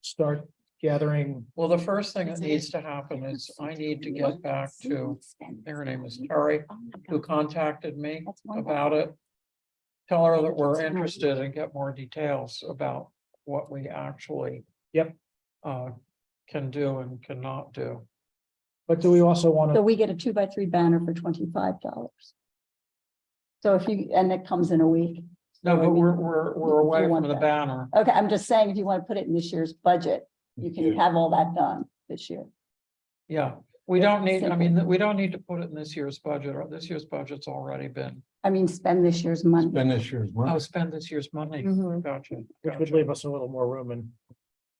start gathering? Well, the first thing that needs to happen is I need to get back to, her name is Terry, who contacted me That's one. about it. Tell her that we're interested and get more details about what we actually. Yep. Can do and cannot do. But do we also want So to, we get a 2x3 banner for $25. So if you, and it comes in a week. No, So, I but mean, we're away you want from the that. banner. Okay, I'm just saying, if you want to put it in this year's budget, you can Yeah. have all that done this year. Yeah, we don't need, I Simple. mean, we don't need to put it in this year's budget, or this year's budget's already been. I mean, spend this year's money. Spend this year's Oh, money spend this year's money. Mhm. Gotcha. which would gotcha. leave us a little more room in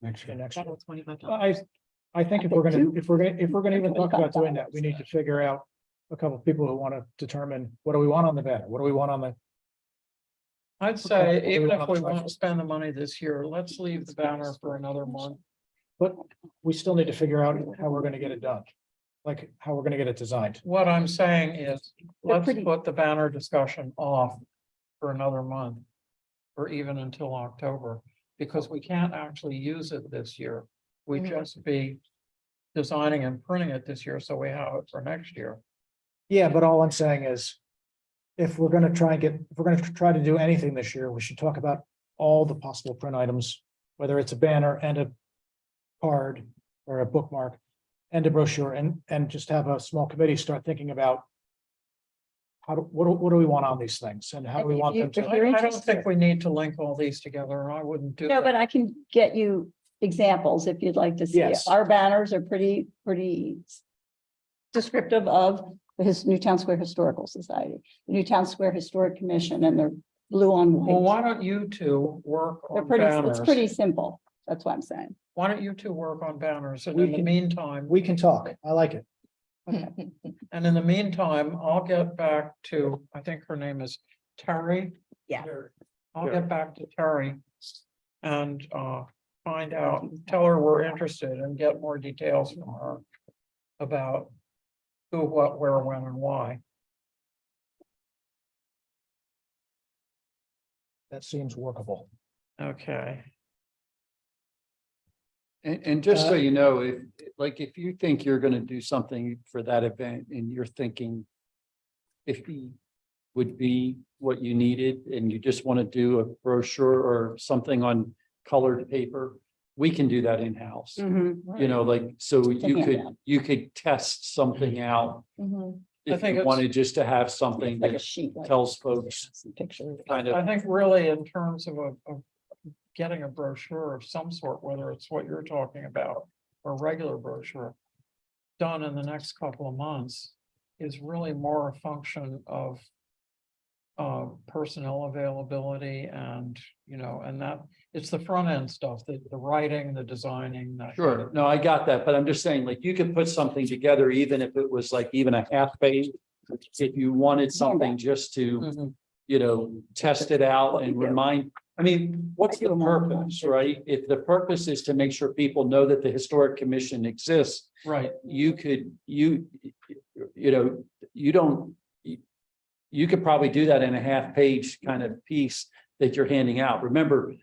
next year. next year. $25. I think if we're gonna even talk about doing that, we need to figure out a couple of people who want to determine, what do we want on the banner? What do we want on the? I'd say Okay, even we if want we to try want for- to spend the money this year, let's leave the banner for another month. But we still need to figure out how we're gonna get it done. Like, how we're gonna get it designed. What I'm saying is, They're let's pretty- put the banner discussion off for another month. Or even until October, because we can't actually use it this year. We Mhm. just be designing and printing it this year, so we have it for next year. Yeah, but all I'm saying is, if we're gonna try to do anything this year, we should talk about all the possible print items, whether it's a banner and a card or a bookmark and a brochure, and just have a small committee start thinking about what do we want on these things, and how do we want them If to. you're I don't interested- think we need to link all these together. I wouldn't do No, that. but I can get you examples if you'd like to see it. Yes. Our banners are pretty descriptive of the Newtown Square Historical Society, the Newtown Square Historic Commission, and they're blue on Well, white. why don't you two work They're on pretty, it's banners? pretty simple. That's what I'm saying. why don't you two work on banners, and We in the can- meantime, We can talk. I like it. and in the meantime, I'll get back to, I think her name is Terry. Yeah. I'll get back to Terry and find out, tell her we're interested and get more details from her about who, what, where, when, and why. That seems workable. Okay, And just so Uh, you know, if you think you're gonna do something for that event and you're thinking 50 would be what you needed and you just want to do a brochure or something on colored paper, we can do that in-house. Mhm. You know, like, so you could, handout. you could test something out. Mhm. I If think you it's- wanted just to have something Like a that sheet. like- tells folks Some pictures. kind I of, think really in terms of getting a brochure of some sort, whether it's what you're talking about or a regular brochure done in the next couple of months is really more a function of personnel availability and, and that, it's the front end stuff, the writing, the designing. sure, no, I got that, but I'm just saying, like, you could put something together, even if it was like even a half page. If you wanted something just to, Mhm. test it out What we and do. remind, I mean, what's I do the them all the purpose, time. right? If the purpose is to make sure people know that the historic commission exists, Right, you could, you know, you don't. You could probably do that in a half page kind of piece that you're handing out. Remember.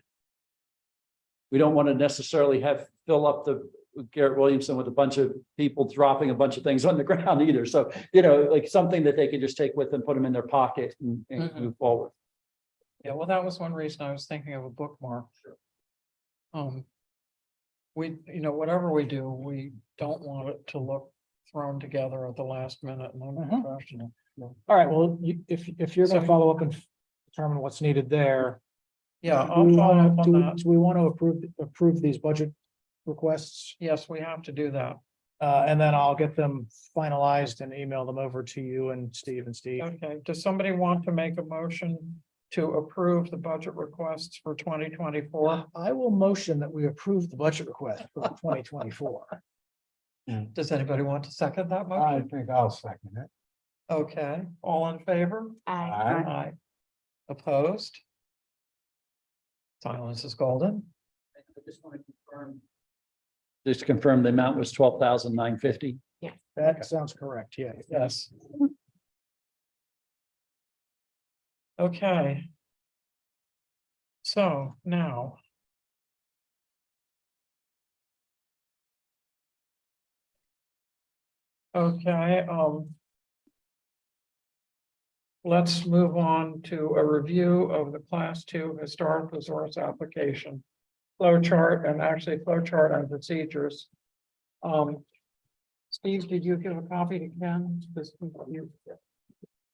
We don't want to necessarily fill up the Garrett Williamson with a bunch of people dropping a bunch of things on the ground either. So, like something that they could just take with them, put them in their pocket and Mhm. move forward. yeah, well, that was one reason I was thinking of a bookmark. We, whatever we do, we don't want it to look thrown together at the last minute and unprofessional. All right, well, if you're gonna So- follow up and determine what's needed there. Yeah, do I'll we follow wanna- up on do we- that. Do we want to approve these budget requests? Yes, we have to do that. And then I'll get them finalized and email them over to you and Steve. Okay, does somebody want to make a motion to approve the budget requests for 2024? I will motion that we approve the budget request for 2024. Does anybody want to second that I motion? think I'll second it. Okay, all in favor? I, Aye. Aye. Opposed? Silence is golden. I just want to confirm. Just to confirm the amount was 12,950. That sounds correct, yeah. Yes. Okay. So now. Okay, let's move on to a review of the Class 2 Historic Resource Application. Flow chart and actually flow chart and procedures. Steve, did you give a copy to Ken?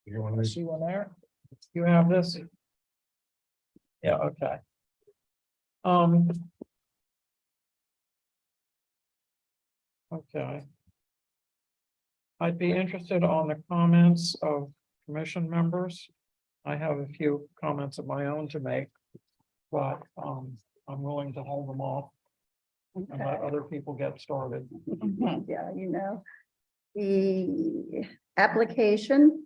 You want I to see one there. You have this? Yeah, okay. Okay. I'd be interested on the comments of commission members. I have a few comments of my own to make. But I'm willing to hold them off and let Okay. other people get started. Yeah, the application.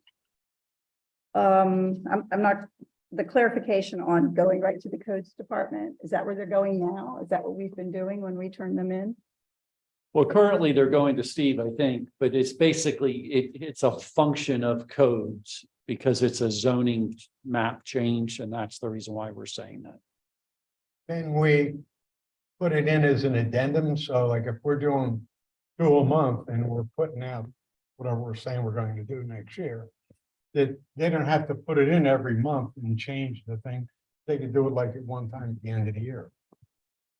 I'm not, the clarification on going right to the codes department, is that where they're going now? Is that what we've been doing when we turn them in? Well, currently they're going to Steve, I think, but it's basically, it's a function of codes because it's a zoning map change, and that's the reason why we're saying that. Can we put it in as an addendum? So like if we're doing 2 a month and we're putting out whatever we're saying we're going to do next year, that they don't have to put it in every month and change the thing. They could do it like at one time at the end of the year.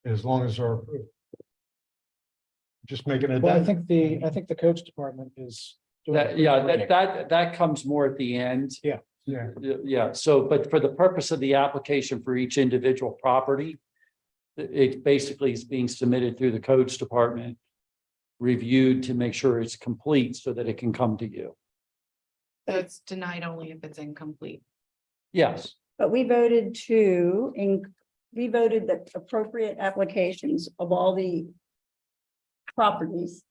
As long as they're approved. Just make an Well, I addendum. think the codes department is. doing That, pretty yeah, great. that comes more at the end. Yeah, Yeah, so, but for the purpose of the application for each individual property, it basically is being submitted through the codes department, reviewed to make sure it's complete so that it can come to you. so it's denied only if it's incomplete. Yes, But we voted to we voted the appropriate applications of all the properties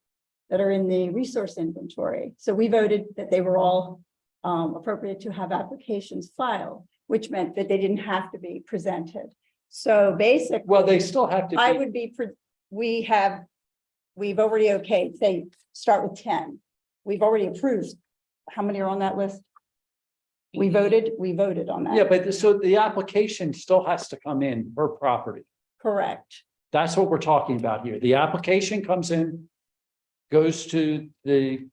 that are in the resource inventory. So we voted that they were all appropriate to have applications filed, which meant that they didn't have to be presented. So basically, Well, they still have to. I be- would be, we've already okayed, say, start with 10. We've already approved. How many are on that list? We voted on that. Yeah, but so the application still has to come in per property. Correct. That's what we're talking about here. The application comes in, goes to the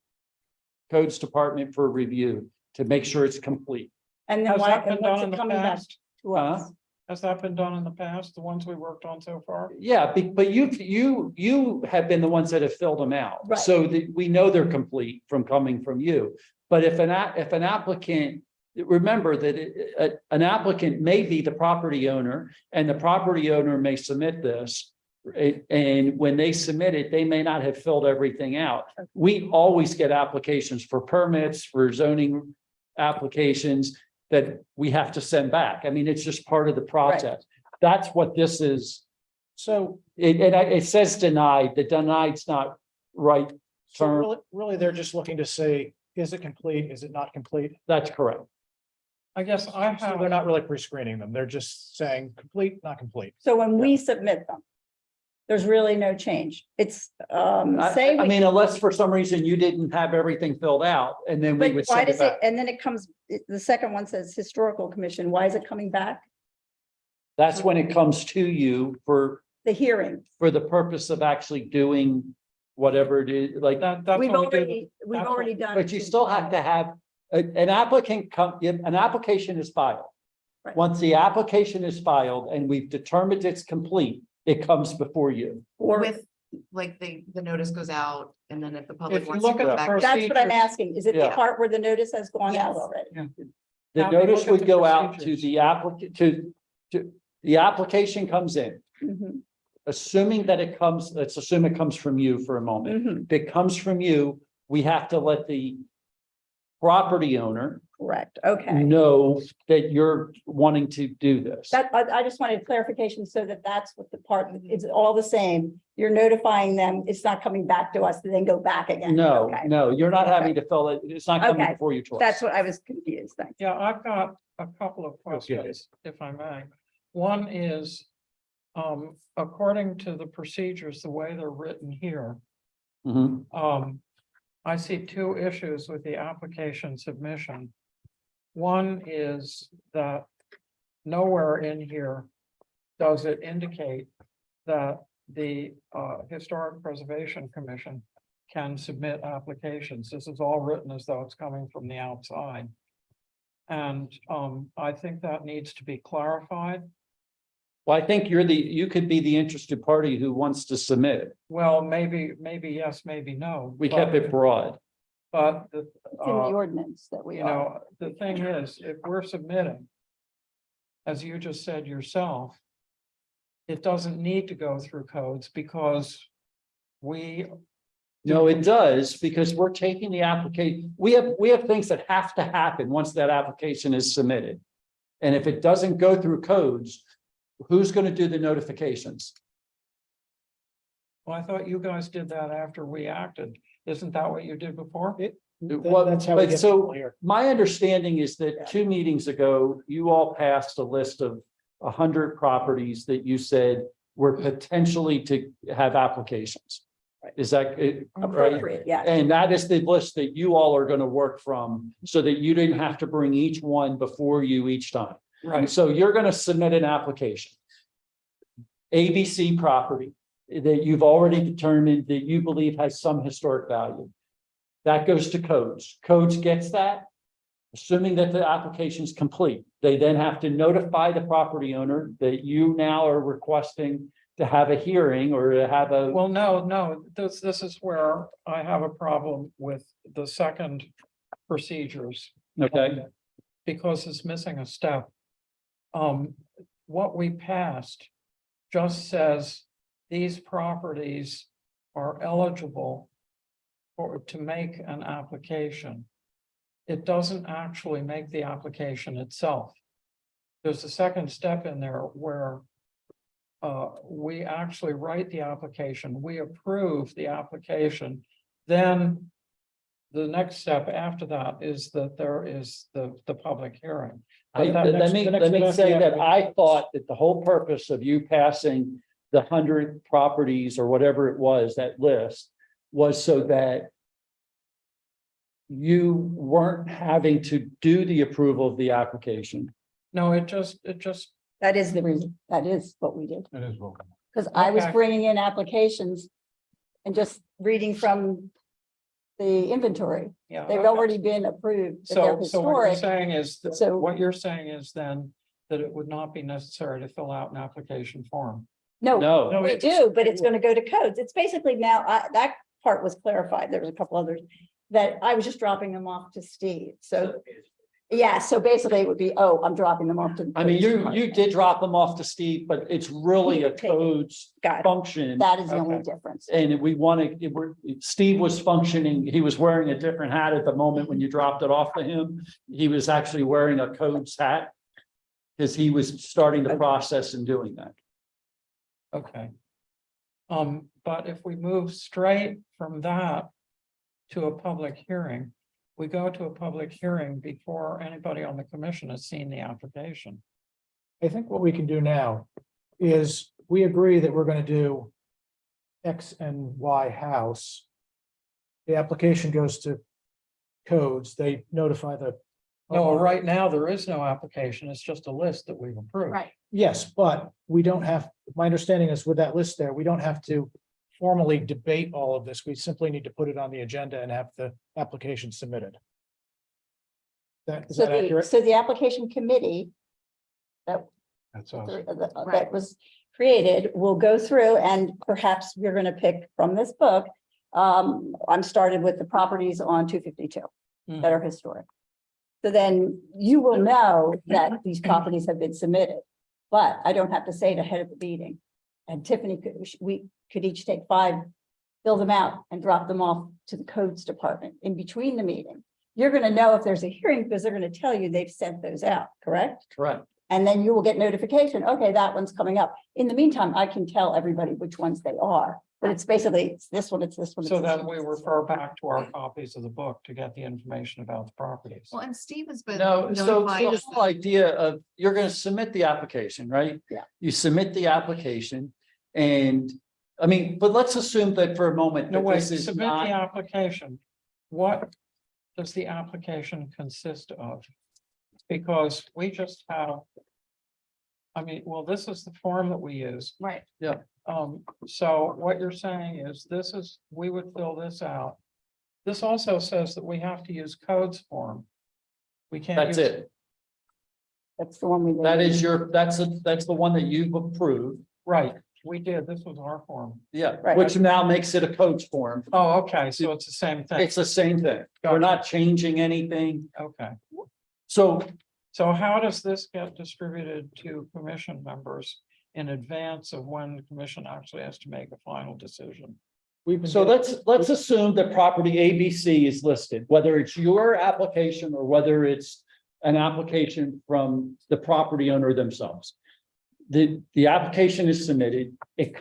codes department for review to make sure it's complete. And then Has why, that been and what's done in it the coming back past? to us? Has that been done in the past, the ones we worked on so far? Yeah, but you have been the ones that have filled them out. Right. So that we know they're complete from coming from you. But if an applicant, remember that an applicant may be the property owner and the property owner may submit this. And when they submit it, they may not have filled everything out. We always get applications for permits, for zoning applications that we have to send back. I mean, it's just part of the process. That's what this is. So, It says denied, the denied's not right so term. really, they're just looking to say, is it complete? Is it not complete? That's correct. I guess I So have. they're not really pre-screening them. They're just saying complete, not complete. So when we submit them, there's really no change. It's, say. I mean, unless for some reason you didn't have everything filled out and then we But would why send it does it, back. and then it comes, the second one says historical commission. Why is it coming back? That's when it comes to you for The hearing. the purpose of actually doing whatever it is, like, That's We've what we do. already, we've that's already done. but you still have to have, an applicant an application is filed. Right. Once the application is filed and we've determined it's complete, it comes before you. Or, With, like, the notice goes out, and then if the public If you wants to look at go the back. first- that's what I'm procedures. asking. Is it the Yeah. part where the notice has gone out Yes. already? The Have a notice look at would the go out to procedures. the applicant, to, the application comes in, Mhm, assuming that it comes, let's assume it comes from you for a moment. mhm, If it comes from you, we have to let the property owner correct. Okay. know that you're wanting to do this. That, I just wanted clarification so that that's what the part, it's all the same. You're notifying them. It's not coming back to us to then go back again. No, Okay. no, you're not having to fill it. It's not coming Okay. before you twice. That's what I was confused. Thanks. Yeah, I've got a couple of questions, if I may. One is, according to the procedures, the way they're written here, Mhm. I see two issues with the application submission. One is that nowhere in here does it indicate that the Historic Preservation Commission can submit applications. This is all written as though it's coming from the outside. And I think that needs to be clarified. Well, I think you could be the interested party who wants to submit. Well, maybe yes, maybe no. We kept it broad. But It's in the ordinance that we you are. know, the thing is, if we're submitting, as you just said yourself, it doesn't need to go through codes because we, No, it does, because we're taking the application, we have things that have to happen once that application is submitted. And if it doesn't go through codes, who's going to do the notifications? well, I thought you guys did that after we acted. Isn't that what you did before? Well, That's how we but get so- people here. My understanding is that 2 meetings ago, you all passed a list of 100 properties that you said were potentially to have applications. Is that it? Right? Appropriate, yeah. And that is the list that you all are going to work from so that you didn't have to bring each one before you each time. And so you're going to submit an application. ABC property that you've already determined that you believe has some historic value. That goes to codes. Codes gets that. Assuming that the application is complete, they then have to notify the property owner that you now are requesting to have a hearing or to have a. Well, no, this is where I have a problem with the second procedures. Okay, Because it's missing a step. What we passed just says these properties are eligible to make an application. It doesn't actually make the application itself. There's a second step in there where we actually write the application, we approve the application, then the next step after that is that there is the public hearing. But that the Let next- me, the next let me step say after that the- I thought that the whole purpose of you passing the 100 properties or whatever it was, that list, was so that you weren't having to do the approval of the application. No, it just, That is the reason, that is what we did, That is what. because I was Okay. bringing in applications and just reading from the inventory. yeah. They've okay. already been approved, that they're So what you're historic. saying is, So- what you're saying is then that it would not be necessary to fill out an application form. No, No, we do, but it's gonna go to codes. It's basically now, that part was clarified. There was a couple others that I was just dropping them off to Steve. So, yeah, so basically it would be, oh, I'm dropping them off to. I mean, you did drop them off to Steve, but it's really a codes Got it. function. That is the only Okay. difference. And we want to, Steve was functioning, he was wearing a different hat at the moment when you dropped it off to him. He was actually wearing a codes hat. Because he was starting the process and doing that. Okay. But if we move straight from that to a public hearing, we go to a public hearing before anybody on the commission has seen the application. I think what we can do now is we agree that we're gonna do X and Y house. The application goes to codes, they notify the. No, right now, there is no application. It's just a list that we've approved. Right. Yes, but we don't have, my understanding is with that list there, we don't have to formally debate all of this. We simply need to put it on the agenda and have the application submitted. Is So that the, accurate? so the application committee that That's us. that was created will go through and perhaps we're gonna pick from this book. I'm started with the properties on 252 that are historic. So then you will know that these properties have been submitted, but I don't have to say it ahead of the meeting. And Tiffany we could each take 5, fill them out and drop them off to the codes department in between the meeting. You're gonna know if there's a hearing because they're gonna tell you they've sent those out, correct? Correct. And then you will get notification, okay, that one's coming up. In the meantime, I can tell everybody which ones they are, but it's basically, it's this one, it's this one. it's So this then one, we it's this refer one. back to our copies of the book to get the information about the properties. Well, and Steve has been. No, so notified the whole idea of, you're gonna submit the application, right? Yeah. You submit the application and, I mean, but let's assume that for a moment. No, that wait, this is submit not- the application. What does the application consist of? Because we just have. I mean, well, this is the form that we use. Right. So what you're saying is we would fill this out. This also says that we have to use codes form. We can't. That's use- it. That's the one we. That is that's the one that you've approved. Right, we did. This was our form. Yeah, Right. which now makes it a coach form. Oh, okay, so it's the same thing. It's the same thing. We're not changing anything. Okay. So So how does this get distributed to commission members in advance of when the commission actually has to make a final decision? We've been So getting- let's assume that property ABC is listed, whether it's your application or whether it's an application from the property owner themselves. The application is submitted, it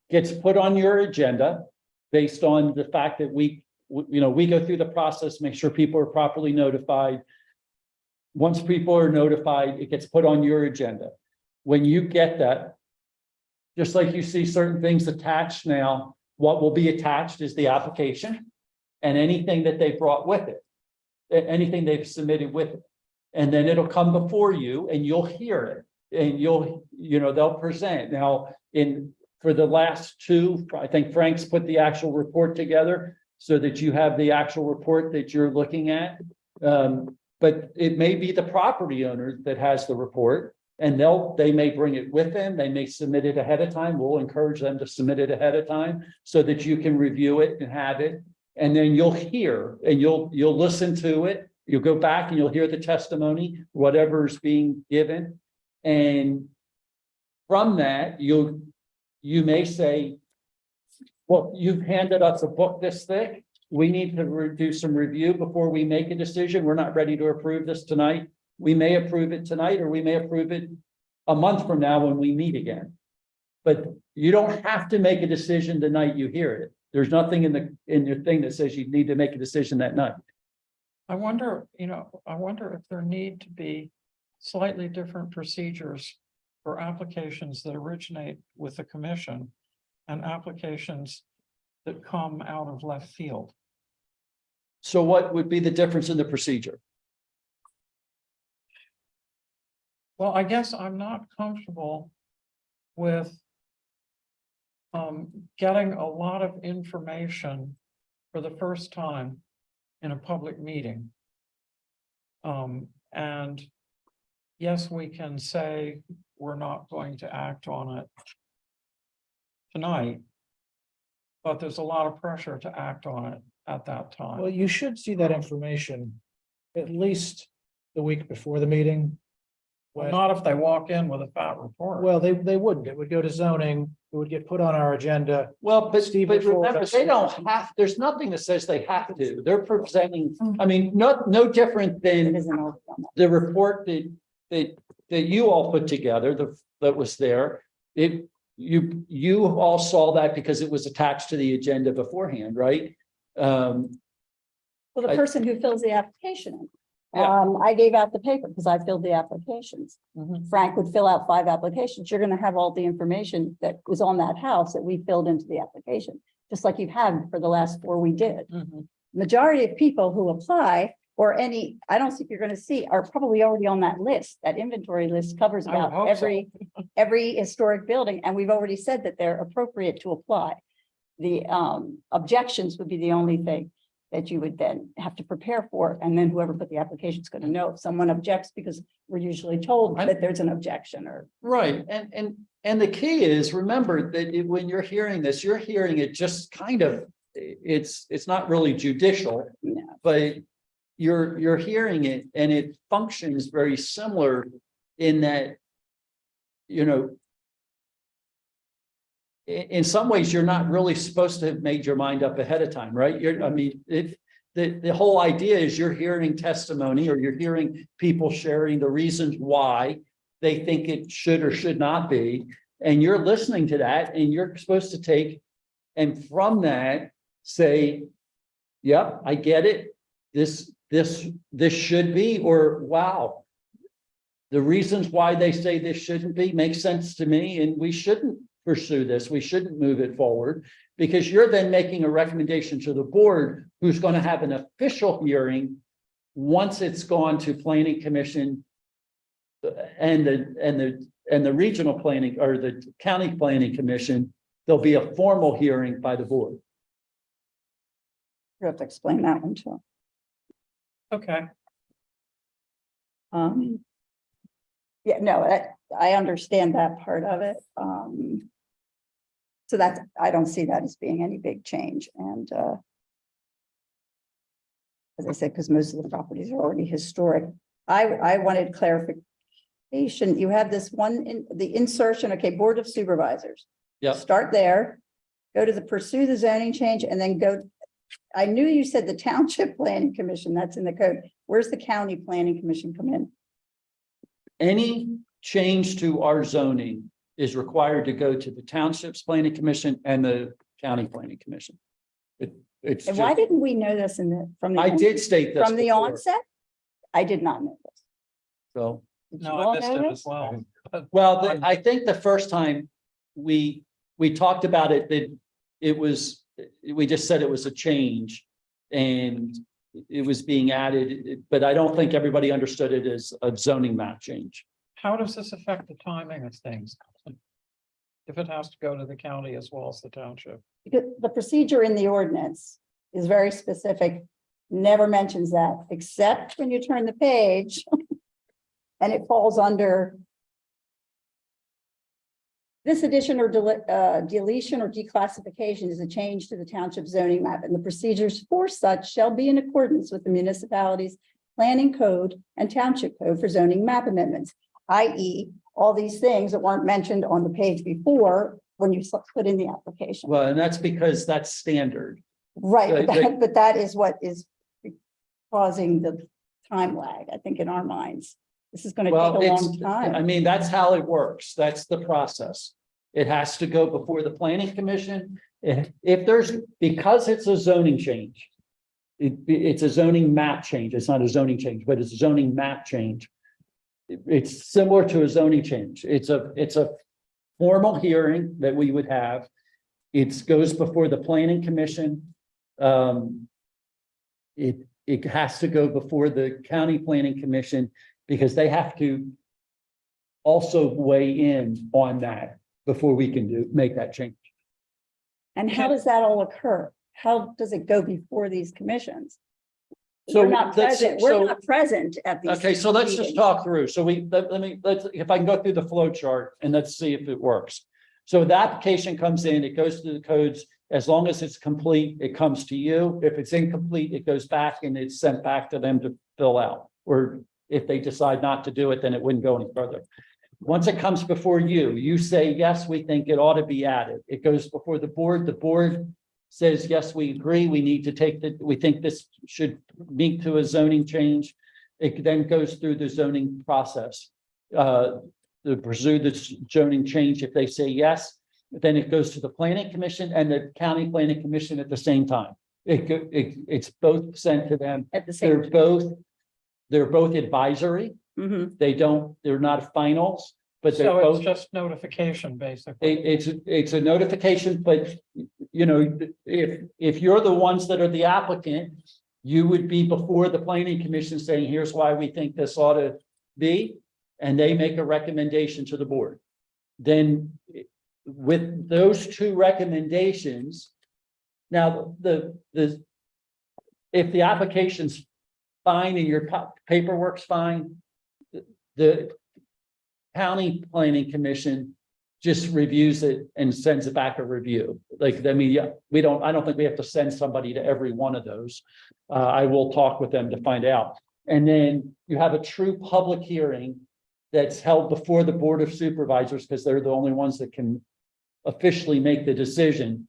gets put on your agenda based on the fact that we go through the process, make sure people are properly notified. Once people are notified, it gets put on your agenda. When you get that, just like you see certain things attached now, what will be attached is the application and anything that they brought with it, anything they've submitted with it. And then it'll come before you and you'll hear it and they'll present. Now, for the last 2, I think Frank's put the actual report together so that you have the actual report that you're looking at. But it may be the property owner that has the report. And they may bring it with them, they may submit it ahead of time, we'll encourage them to submit it ahead of time so that you can review it and have it. And then you'll hear and you'll listen to it, you'll go back and you'll hear the testimony, whatever's being given. And from that, you may say, well, you've handed us a book this thick, we need to do some review before we make a decision, we're not ready to approve this tonight. We may approve it tonight, or we may approve it a month from now when we meet again. But you don't have to make a decision the night you hear it. There's nothing in your thing that says you need to make a decision that night. I wonder, I wonder if there need to be slightly different procedures for applications that originate with the commission and applications that come out of left field. So what would be the difference in the procedure? Well, I guess I'm not comfortable with getting a lot of information for the first time in a public meeting. And yes, we can say we're not going to act on it tonight, but there's a lot of pressure to act on it at that Well, time. you should see that information at least the week before the meeting. Well, not if they walk in with a fat report. Well, they wouldn't. It would go to zoning. It would get put on our agenda. Well, but Steve, but before- remember, they don't have, there's nothing that says they have to. They're presenting, I mean, no different It than isn't all on that. the report that you all put together, that was there. You all saw that because it was attached to the agenda beforehand, right? Well, the I- person who fills the application. Yeah. I gave out the paper because I filled the applications. Mhm. Frank would fill out 5 applications. You're gonna have all the information that was on that house that we filled into the application, just like you've had for the last 4 we did. Mhm. Majority of people who apply or any, I don't think you're gonna see, are probably already on that list. That inventory list covers I would about hope so. every historic building, and we've already said that they're appropriate to apply. The objections would be the only thing that you would then have to prepare for, and then whoever put the application is gonna know if someone objects, because we're usually told that there's an objection or. Right, and the key is, remember that when you're hearing this, you're hearing it just kind of, it's not really judicial, No. but you're hearing it and it functions very similar in that, in some ways, you're not really supposed to have made your mind up ahead of time, right? The whole idea is you're hearing testimony or you're hearing people sharing the reasons why they think it should or should not be. And you're listening to that and you're supposed to take, and from that, say, yep, I get it. This should be, or wow, the reasons why they say this shouldn't be makes sense to me, and we shouldn't pursue this. We shouldn't move it forward, because you're then making a recommendation to the board, who's going to have an official hearing once it's gone to planning commission and the regional planning or the county planning commission. There'll be a formal hearing by the board. You have to explain that one too. Okay, Yeah, no, I understand that part of it. So that's, I don't see that as being any big change, and as I said, because most of the properties are already historic. I wanted clarification. You have this one in the insertion, okay, Board of Supervisors. Yep. Start there, go to the pursue the zoning change, and then go. I knew you said the Township Planning Commission, that's in the code. Where's the County Planning Commission come in? Any change to our zoning is required to go to the Township's Planning Commission and the County Planning Commission. It's And why just, didn't we know this from the? I did state this From the before, onset? I did not know this. so. Did you no, all I missed know it this? as well. Well, I think the first time we talked about it, that it was, we just said it was a change and it was being added, but I don't think everybody understood it as a zoning map change. How does this affect the timing of things? If it has to go to the county as well as the township? Because the procedure in the ordinance is very specific, never mentions that, except when you turn the page. And it falls under. This addition or deletion or declassification is a change to the township zoning map, and the procedures for such shall be in accordance with the municipality's planning code and township code for zoning map amendments, i.e. all these things that weren't mentioned on the page before when you put in the application. Well, and that's because that's standard. Right, Right. but that is what is causing the time lag, I think, in our minds. This is gonna Well, take a it's, long I time. mean, that's how it works. That's the process. It has to go before the planning commission. If there's, because it's a zoning change. It's a zoning map change. It's not a zoning change, but it's a zoning map change. It's similar to a zoning change. It's a formal hearing that we would have. It goes before the planning commission. It has to go before the county planning commission because they have to also weigh in on that before we can make that change. And how does that all occur? How does it go before these commissions? So We're not let's- present, so- we're not present at these. Okay, so let's just meetings. talk through. So let's, if I can go through the flow chart and let's see if it works. So the application comes in, it goes through the codes. As long as it's complete, it comes to you. If it's incomplete, it goes back and it's sent back to them to fill out. Or if they decide not to do it, then it wouldn't go any further. Once it comes before you, you say, yes, we think it ought to be added. It goes before the board says, yes, we agree, we need to take we think this should meet to a zoning change. It then goes through the zoning process. To pursue the zoning change, if they say yes, then it goes to the planning commission and the county planning commission at the same time. It's both sent to them. At the same. They're both advisory. Mhm. They're not finals, but they're So both. it's just notification, basically. It's a notification, but you know, if you're the ones that are the applicant, you would be before the planning commission saying, here's why we think this ought to be, and they make a recommendation to the board. Then with those two recommendations, now if the application's fine and your paperwork's fine, the county planning commission just reviews it and sends it back a review. Like, I mean, yeah, I don't think we have to send somebody to every one of those. I will talk with them to find out. And then you have a true public hearing that's held before the Board of Supervisors, because they're the only ones that can officially make the decision.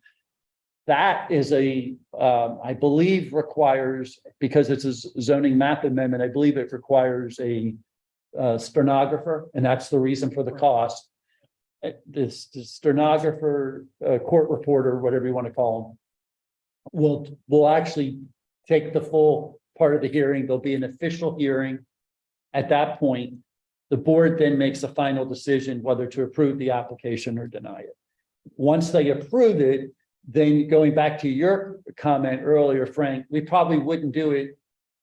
That is I believe requires, because it's a zoning map amendment, I believe it requires a stenographer, and that's the reason for the cost. This stenographer, court reporter, whatever you want to call them, will actually take the full part of the hearing. There'll be an official hearing. At that point, the board then makes a final decision whether to approve the application or deny it. Once they approve it, then going back to your comment earlier, Frank, we probably wouldn't do it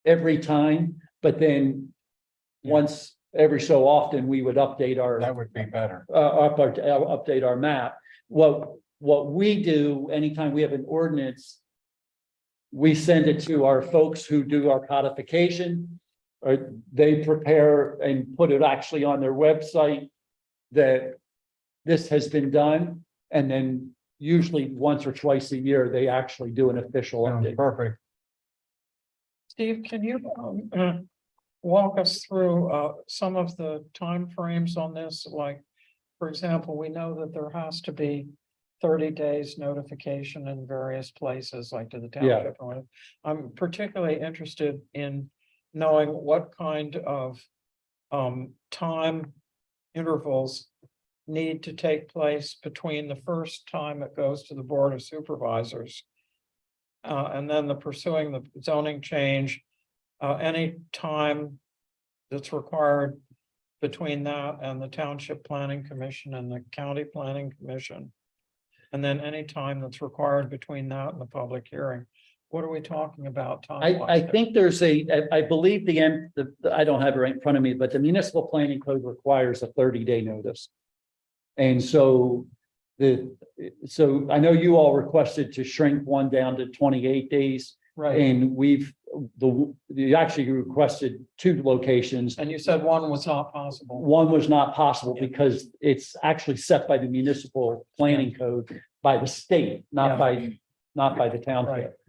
every time, but then once every so often, we would update our. That would be better. Update our map. What we do anytime we have an ordinance, we send it to our folks who do our codification, or they prepare and put it actually on their website that this has been done, and then usually once or twice a year, they actually do an official update. Perfect. Steve, can you walk us through some of the timeframes on this? Like, for example, we know that there has to be 30 days notification in various places, like to the township. I'm particularly interested in knowing what kind of time intervals need to take place between the first time it goes to the Board of Supervisors and then the pursuing the zoning change, any time that's required between that and the Township Planning Commission and the County Planning Commission. And then any time that's required between that and the public hearing. What are we talking about? I think there's I believe I don't have it right in front of me, but the municipal planning code requires a 30-day notice. And so I know you all requested to shrink one down to 28 days. Right. And you actually requested 2 locations. And you said one was not possible. One was not possible Yeah. because it's actually set by the municipal planning code by the state, not by the township.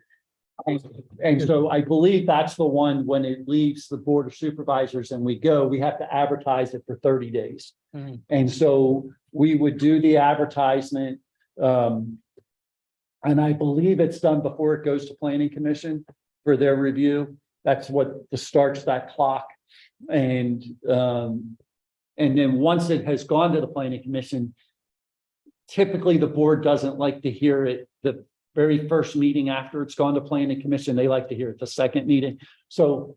And so I believe that's the one when it leaves the Board of Supervisors and we have to advertise it for 30 days. Mhm. And so we would do the advertisement. And I believe it's done before it goes to Planning Commission for their review. That's what starts that clock. And then once it has gone to the planning commission, typically the board doesn't like to hear it the very first meeting after it's gone to planning commission. They like to hear it the second meeting. So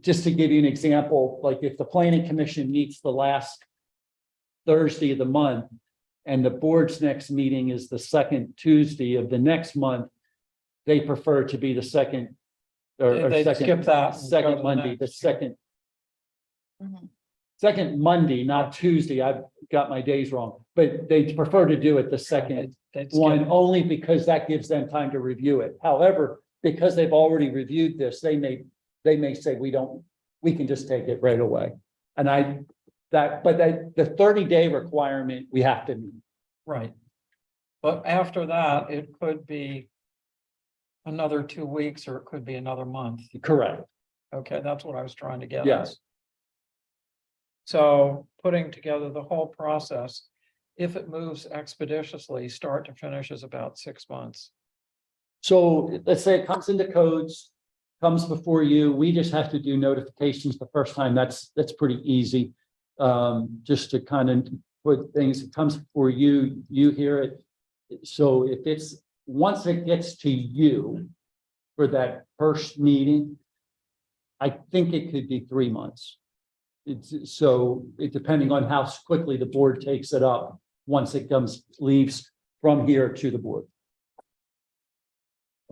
just to give you an example, like if the planning commission meets the last Thursday of the month and the board's next meeting is the second Tuesday of the next month, they prefer to be the second or They second, skip that. and go to second the Monday, the next. second Mhm. second Monday, not Tuesday. I've got my days wrong, but they prefer to do it the second They'd skip one it. only because that gives them time to review it. However, because they've already reviewed this, they may say, we can just take it right away. And the 30-day requirement, we have to meet. Right. But after that, it could be another 2 weeks, or it could be another month. Correct. Okay, that's what I was trying to get at. Yes. So putting together the whole process, if it moves expeditiously, start to finish is about 6 months. So let's say it comes into codes, comes before you, we just have to do notifications the first time. That's pretty easy. Just to kind of put things, it comes before you, you hear it. So if it's, once it gets to you for that first meeting, I think it could be 3 months. Depending on how quickly the board takes it up, once it leaves from here to the board.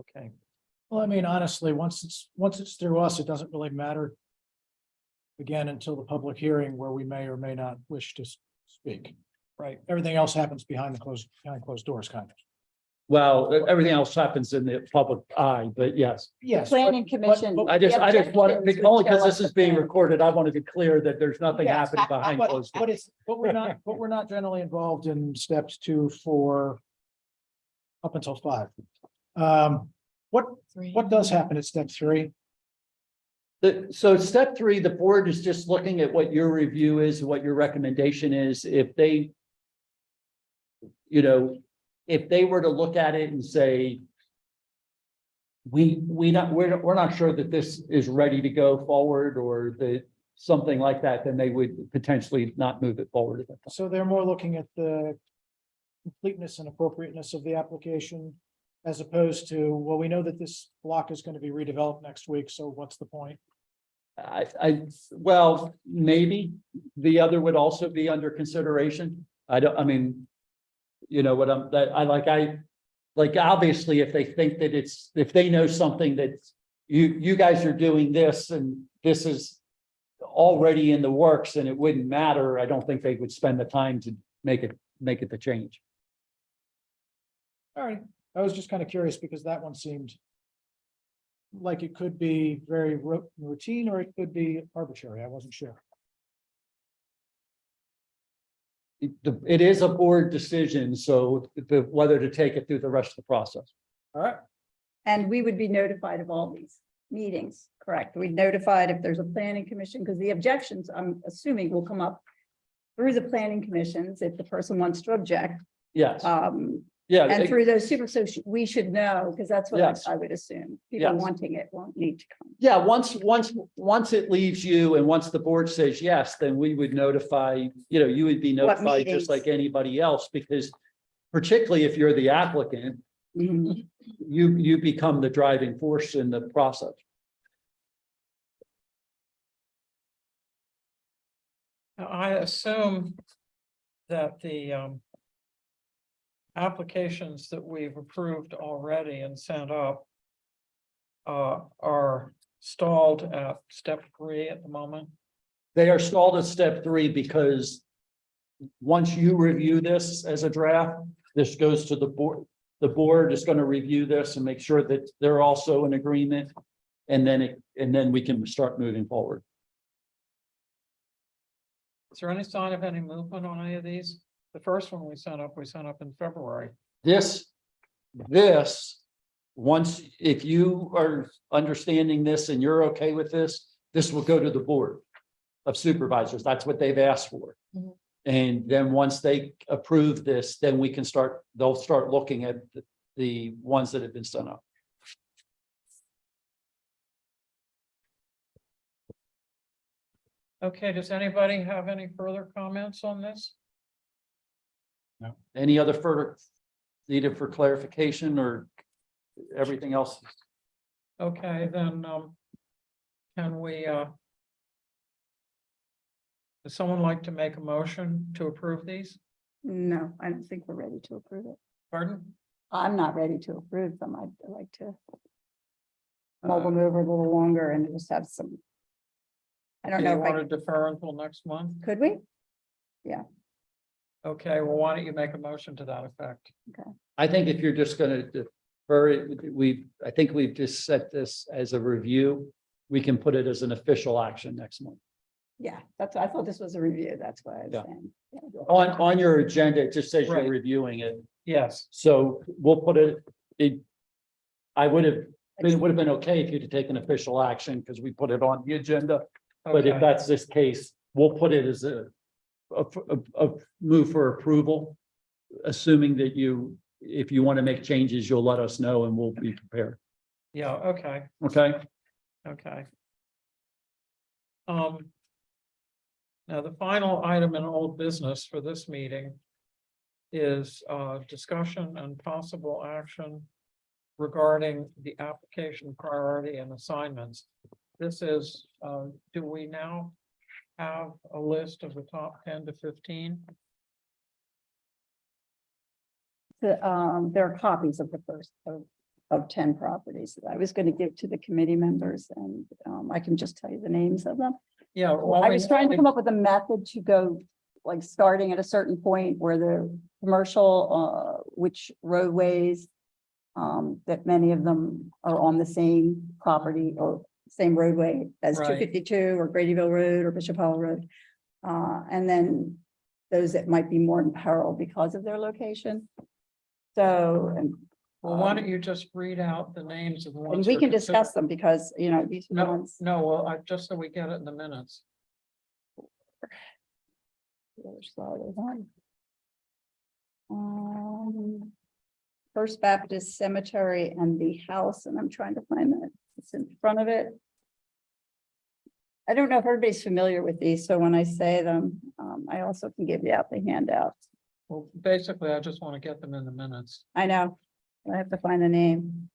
Okay, Well, I mean, honestly, once it's through us, it doesn't really matter. Again, until the public hearing where we may or may not wish to speak. right. Everything else happens behind closed doors, kind of. Well, everything else happens in the public eye, but yes. Yes. Planning commission. I just wanted, objections would only because show this up is at being planning. recorded, I wanted to be clear that there's nothing Yes. happening behind closed doors. But we're not generally involved in steps 2, 4. Up until 5. What does happen at step 3? So step 3, the board is just looking at what your review is, what your recommendation is. If they, if they were to look at it and say, we're not sure that this is ready to go forward, or that something like that, then they would potentially not move it forward at that time. So they're more looking at the completeness and appropriateness of the application, as opposed to, well, we know that this block is going to be redeveloped next week, so what's the point? Well, maybe the other would also be under consideration. Obviously, if they think that if they know something that you guys are doing this and this is already in the works and it wouldn't matter, I don't think they would spend the time to make it the change. All right, I was just kind of curious because that one seemed like it could be very routine or it could be arbitrary. I wasn't sure. It is a board decision, so whether to take it through the rest of the process. All right. And we would be notified of all these meetings, correct? We'd notified if there's a planning commission, because the objections, I'm assuming, will come up through the planning commissions if the person wants to object. Yes, And yeah, through those so we should know, because that's what Yes. I would assume. People Yes. wanting it won't need to come. yeah, once it leaves you and once the board says yes, then we would notify, you would be What notified meetings? just like anybody else, because particularly if you're the applicant, Mhm. you become the driving force in the process. Now, I assume that the applications that we've approved already and sent up are stalled at step 3 at the moment. They are stalled at step 3 because once you review this as a draft, this goes to the board. The board is going to review this and make sure that they're also in agreement. And then we can start moving forward. Is there any sign of any movement on any of these? The first one we sent up in February. This, once, if you are understanding this and you're okay with this will go to the board of supervisors. That's what they've asked for. Mhm. And then once they approve this, then they'll start looking at the ones that have been sent up. Okay, does anybody have any further comments on this? Any other further needed for clarification or everything else? Okay, then, can we, would someone like to make a motion to approve these? No, I don't think we're ready to approve it. Pardon? I'm not ready to approve them. I'd like to mull them over a little longer and just have some. I don't Do you know if want to defer until next month? could we? Okay, well, why don't you make a motion to that effect? I think if you're just gonna defer it, I think we've just set this as a review. We can put it as an official action next month. Yeah, I thought this was a review. That's why I was Yeah. saying. Yeah. On your agenda, it just says you're Right. reviewing it. Yes, So we'll put it. I would have, it would have been okay if you'd have taken official action because we put it on the agenda. But if okay, that's this case, we'll put it as a move for approval. Assuming that if you want to make changes, you'll let us know and we'll be prepared. yeah, okay, Okay? okay. Now, the final item in old business for this meeting is discussion and possible action regarding the application priority and assignments. This is, do we now have a list of the top 10 to 15? There are copies of the first of 10 properties that I was going to give to the committee members and I can just tell you the names of them. Yeah. well, I we- was trying to come up with a method to go, like, starting at a certain point where the commercial, which roadways. That many of them are on the same property or same roadway as Right. 252 or Gradyville Road or Bishop Hall Road. And then those that might be more in peril because of their location. So, Well, why don't you just read out the names of the ones? and we we're can discuss considering? them because, you know, these are the No, ones. no, well, just so we get it in the minutes. Which slide is on? First Baptist Cemetery and the house, and I'm trying to find that, it's in front of it. I don't know if everybody's familiar with these, so when I say them, I also can give you out the handouts. Well, basically, I just want to get them in the minutes. I know, I have to find the name.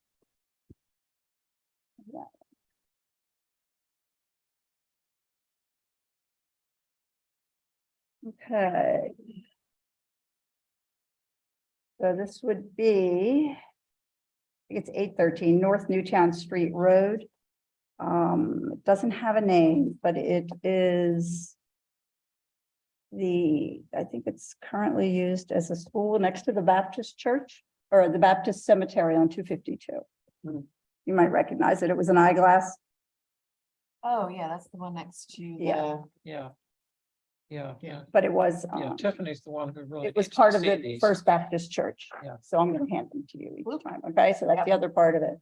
Okay. So this would be, I think it's 813 North Newtown Street Road. It doesn't have a name, but it is I think it's currently used as a school next to the Baptist church or the Baptist cemetery on 252. Hmm. You might recognize it. It was an eyeglass. Oh, yeah, that's the one next to Yeah. Yeah. Yeah. But it was, Yeah, Tiffany's the one who really. it was needs to part of see the these. First Baptist Church. Yeah. So I'm gonna hand them to you each time, okay? So that's the other part of it.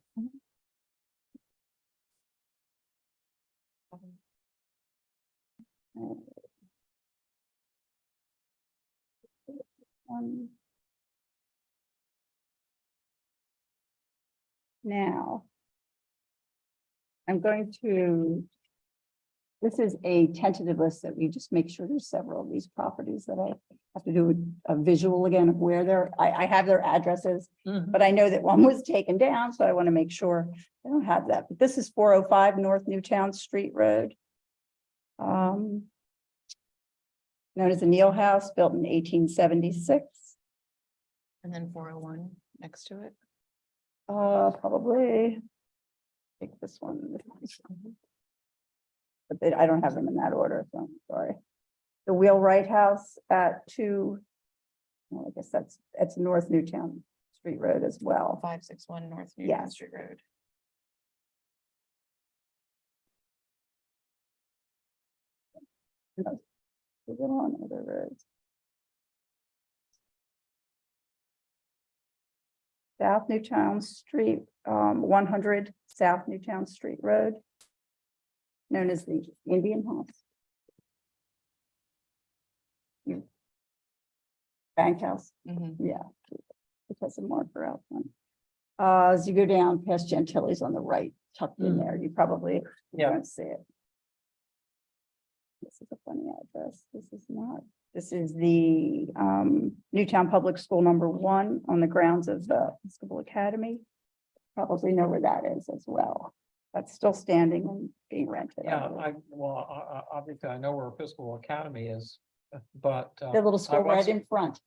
Now. I'm going to. This is a tentative list that we just make sure there's several of these properties that I have to do a visual again of where they're, I have their addresses. Mhm. But I know that one was taken down, so I want to make sure I don't have that. But this is 405 North Newtown Street Road. Known as the Neal House, built in 1876. And then 401 next to it. Probably. Take this one. But I don't have them in that order, so I'm sorry. The Wheelwright House at 2. Well, I guess that's North Newtown Street Road as well. 561 North Newtown Yes. Street Road. Is it on other roads? South Newtown Street, 100 South Newtown Street Road. Known as the Indian House. Bank House, yeah. It has a marker out front. As you go down past Gentili's on the right, tucked in there, you probably Yeah. won't see it. This is a funny address. This is not, this is the Newtown Public School #1 on the grounds of the Episcopal Academy. Probably know where that is as well. That's still standing and being rented. Yeah, obviously I know where Episcopal Academy is, but. The little school right in front,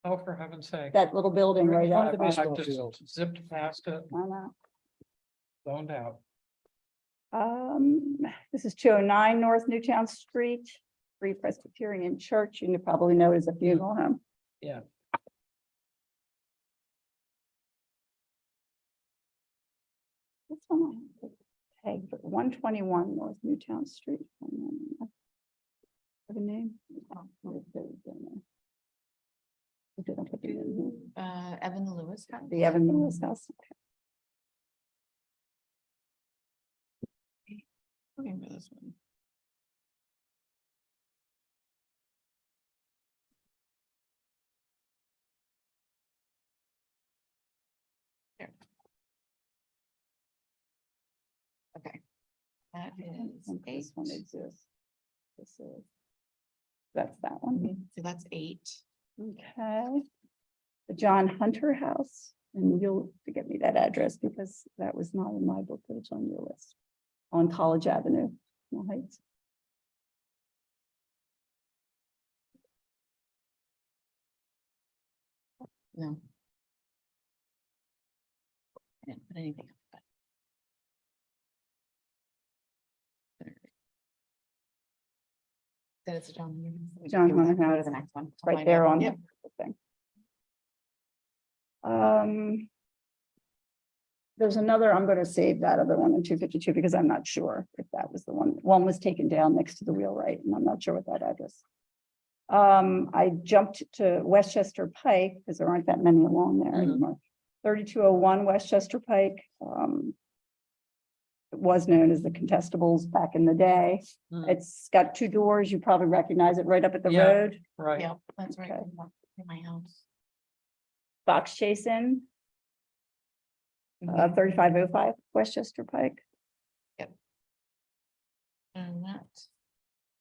Oh, for heaven's sake. that little building right Right up. in front of the I baseball just field. zipped past it, I know. zoned out. This is 209 North Newtown Street, Free Presbyterian Church. You probably know it as a funeral home. Yeah. This one I have tagged, but 121 North Newtown Street. Have a name? Oh, where is it? It didn't put the name here. Evan Lewis. house. The Evan Lewis house. Looking for this one. Here. Okay. That I don't is think eight. this one exists. This is. That's that one. So that's 8. Okay. The John Hunter House, and you'll have to get me that address because that was not in my book, but it's on your list. On College Avenue, Mill Heights. No. I didn't put anything up. But. That is a John. John Hunter Go to House. the next one. It's I'll right find there it. on Yep. the thing. There's another, I'm gonna save that other one in 252 because I'm not sure if that was the one. One was taken down next to the wheelwright, and I'm not sure what that address. I jumped to Westchester Pike because there aren't that many along there Mhm. anymore. 3201 Westchester Pike. It was known as the Contestables back in the day. Hmm. It's got 2 doors. You probably recognize it right up at the Yeah. road. Right, Yep, that's right. Okay. In my house. Fox Chase Inn, Mhm. 3505 Westchester Pike. And that.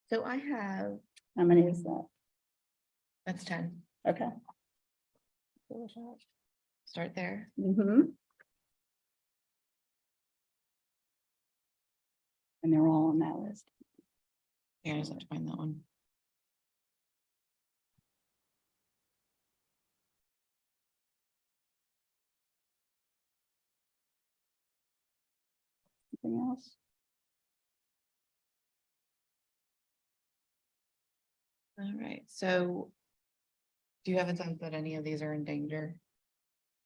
So I have, How many is that? that's 10. Okay. Start there. Mm-hmm. And they're all on that list. Yeah, I just have to find that one. Anything else? All right, so. Do you have a sense that any of these are in danger?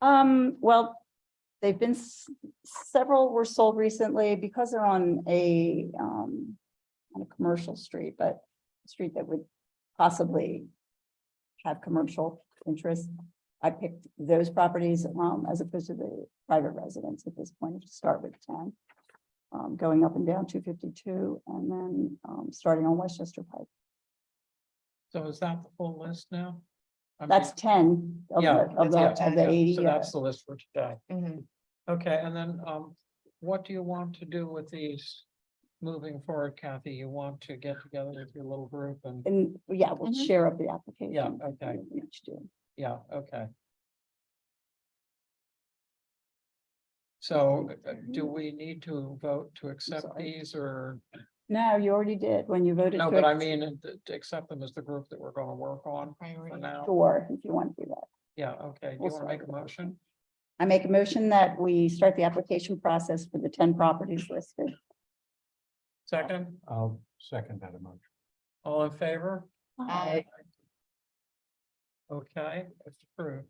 Well, they've been, several were sold recently because they're on a commercial street, but a street that would possibly have commercial interest. I picked those properties, as opposed to the private residence at this point, to start with 10. Going up and down 252 and then, starting on Westchester Pike. so is that the full list now? I That's mean, 10 of Yeah, the, of that's the, of yeah, the 80. So that's the list for today. Mhm. Okay, and then, what do you want to do with these moving forward, Kathy? You want to get together with your little group and, And yeah, we'll Mhm. share up the application. Yeah, okay. We each do. yeah, okay. So do we need to vote to accept sorry. these or, No, you already did when you voted. no, to but I ex- mean, to accept them as the group that we're gonna work on for Priority. now? Sure, if you want to do that. Yeah, okay. Do We'll you want to make a start with that. motion? I make a motion that we start the application process for the 10 properties listed. Second, I'll second that emotion. all in favor? Aye. Okay, it's approved.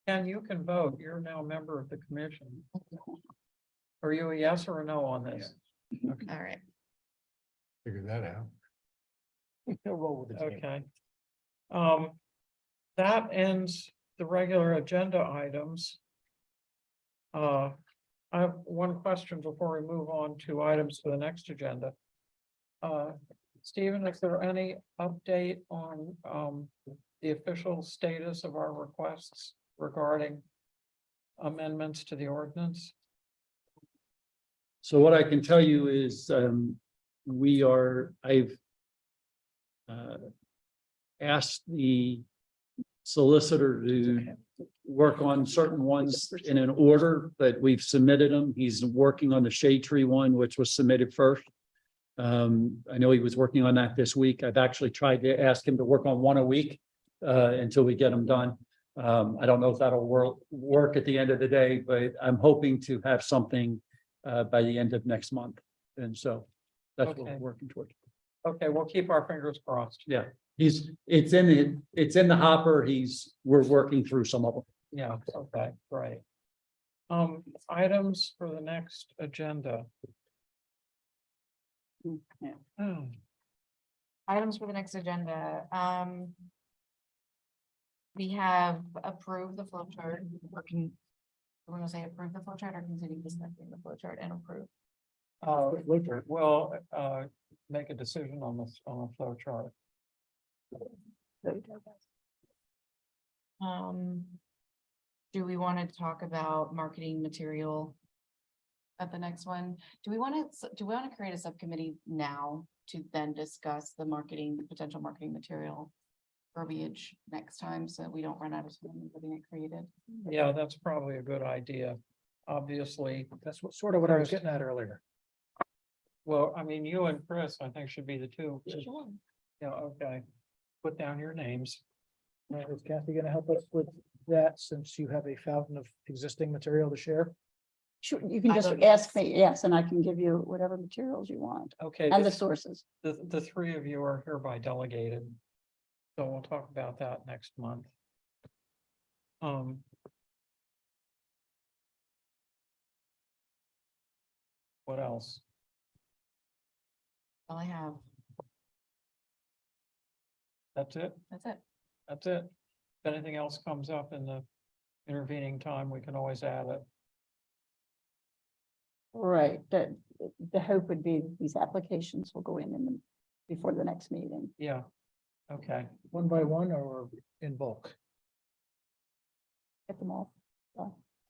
Ken, you can vote. You're now a member of the commission. Are you a yes or a no on this? All right. Figure that out. He'll roll with the team. Okay. That ends the regular agenda items. I have one question before we move on to items for the next agenda. Stephen, is there any update on the official status of our requests regarding amendments to the ordinance? So what I can tell you is, I've asked the solicitor to work on certain ones in an order, but we've submitted them. He's working on the shade tree one, which was submitted first. I know he was working on that this week. I've actually tried to ask him to work on one a week until we get them done. I don't know if that'll work at the end of the day, but I'm hoping to have something by the end of next month. And so that's what Okay. we're working towards. Okay, we'll keep our fingers crossed. Yeah, it's in the hopper. We're working through some of them. Yeah, okay, great. Items for the next agenda. Yeah. Oh, Items for the next agenda, we have approved the flow chart, we're gonna say approve the flow chart or continue discussing the flow chart and approve. Well, make a decision on this, on a flow chart. Do we want to talk about marketing material? At the next one, do we want to create a subcommittee now to then discuss the potential marketing material verbiage next time, so that we don't run out of time in getting it created? Yeah, that's probably a good idea. Obviously, That's sort of what I was getting at earlier. well, I mean, you and Chris, I think should be the two. Sure. Yeah, okay. Put down your names. Right, is Kathy gonna help us with that, since you have a fountain of existing material to share? Sure, you can I just don't- ask me, yes, and I can give you whatever materials you want Okay, and the the, sources. the three of you are hereby delegated. So we'll talk about that next month. What else? All I have, That's it? that's it. That's it. If anything else comes up in the intervening time, we can always add it. Right, the hope would be these applications will go in before the next meeting. Yeah. Okay, One by one or in bulk? Get them all.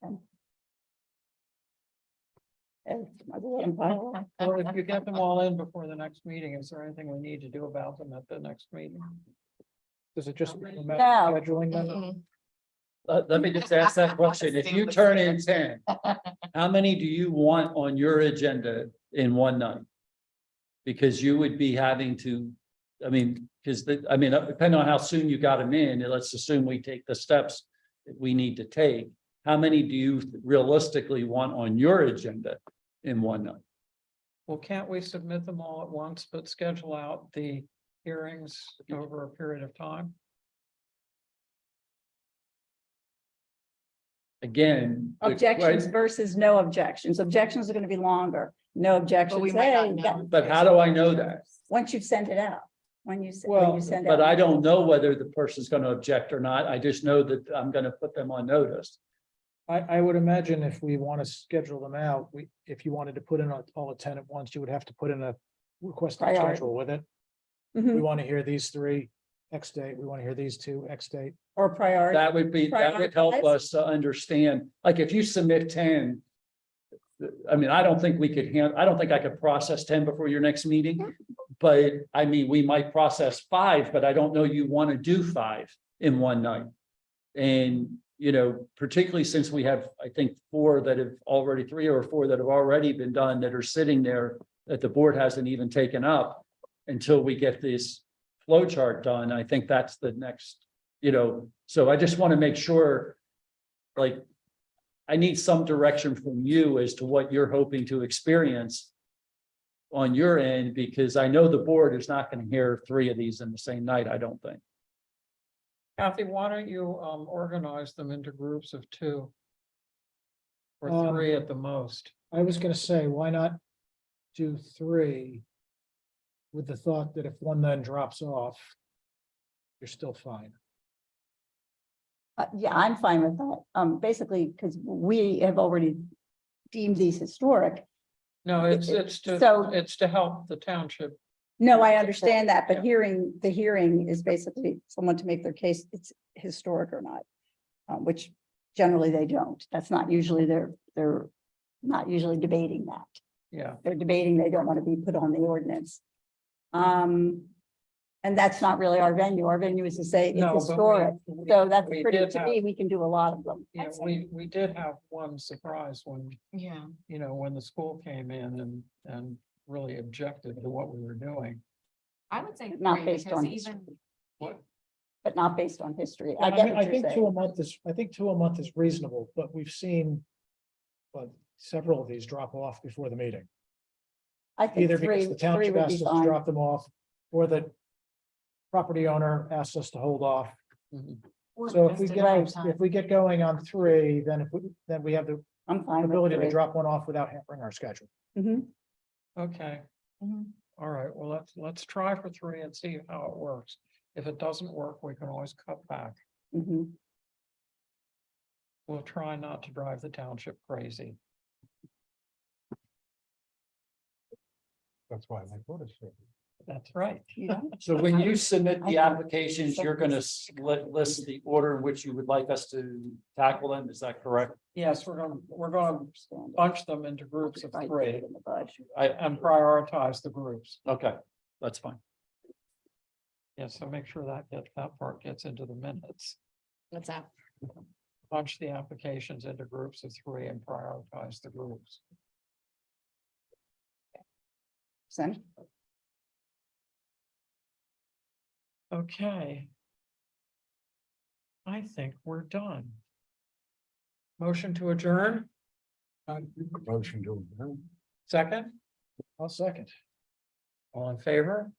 And I will let 'em pile up. well, if you get them all in before the next meeting, is there anything we need to do about them at the next meeting? Does it just? No. Scheduling them? Mm-mm. Let me just ask that question. If you turn in 10, how many do you want on your agenda in one night? Because you would be having to, because depending on how soon you got them in, and let's assume we take the steps that we need to take. How many do you realistically want on your agenda in one night? Well, can't we submit them all at once, but schedule out the hearings over a period of time? Again. Objections versus no objections. Objections are gonna be longer. No objections. we might not hey, know. But how do I know that? Once you've sent it out, when you Well, send But out. I don't know whether the person's gonna object or not. I just know that I'm gonna put them on notice. I would imagine if we want to schedule them out, if you wanted to put in all the 10 at once, you would have to put in a request to Priority. schedule with it. Mhm. We want to hear these three X date, we want to hear these two X date. Or priority. That would help Prioritize. us to understand, like if you submit 10. I don't think we could I don't think I could process 10 before your next meeting. But we might process 5, but I don't know you want to do 5 in one night. And, particularly since we have, I think, 4 that have already, 3 or 4 that have already been done that are sitting there that the board hasn't even taken up until we get this flow chart done. I think that's the next, so I just want to make sure, like, I need some direction from you as to what you're hoping to experience on your end, because I know the board is not going to hear 3 of these in the same night, I don't think. Kathy, why don't you organize them into groups of 2? Or Um, 3 at the most. I was gonna say, why not do 3? With the thought that if one then drops off, you're still fine. Yeah, I'm fine with that. Basically, because we have already deemed these historic. No, it's So- to help the township. No, I understand that, but Yeah. the hearing is basically someone to make their case, it's historic or not. Which generally they don't. That's not usually they're not usually debating that. Yeah, They're debating, they don't want to be put on the ordinance. And that's not really our venue. Our venue is to say it's no, but historic. we- So that's we pretty, did to have- me, we can do a lot of them. Yeah, we did have one surprise when, Yeah. you know, when the school came in and really objected to what we were doing. I would say. Not three, based because on even history. What? But not based on history. I I get mean, what I you're think two saying. a month is, I think 2 a month is reasonable, but we've seen. But several of these drop off before the meeting, I think either because three, the three township would be asks us to fine. drop them off, or the. Property owner asks us to hold off. Mhm. So if we Right. if we get going on 3, then we have the I'm fine with ability to three. drop one off without hampering our schedule. Mhm. Okay, all right, well, let's try for 3 and see how it works. If it doesn't work, we can always cut back. Mhm. We'll try not to drive the township crazy. That's why they put us here. That's right. You don't? So when you submit I the think applications, you're gonna list the order in which you would like us to tackle them, is that correct? Yes, we're gonna Understand it. bunch them into groups of I did 3 it in the budget. and prioritize the groups. Okay, that's fine. Yeah, so make sure that part gets into the minutes. What's that? Bunch the applications into groups of 3 and prioritize the groups. Send. Okay. I think we're done. Motion to adjourn, Motion to adjourn. second, I'll second. all in favor?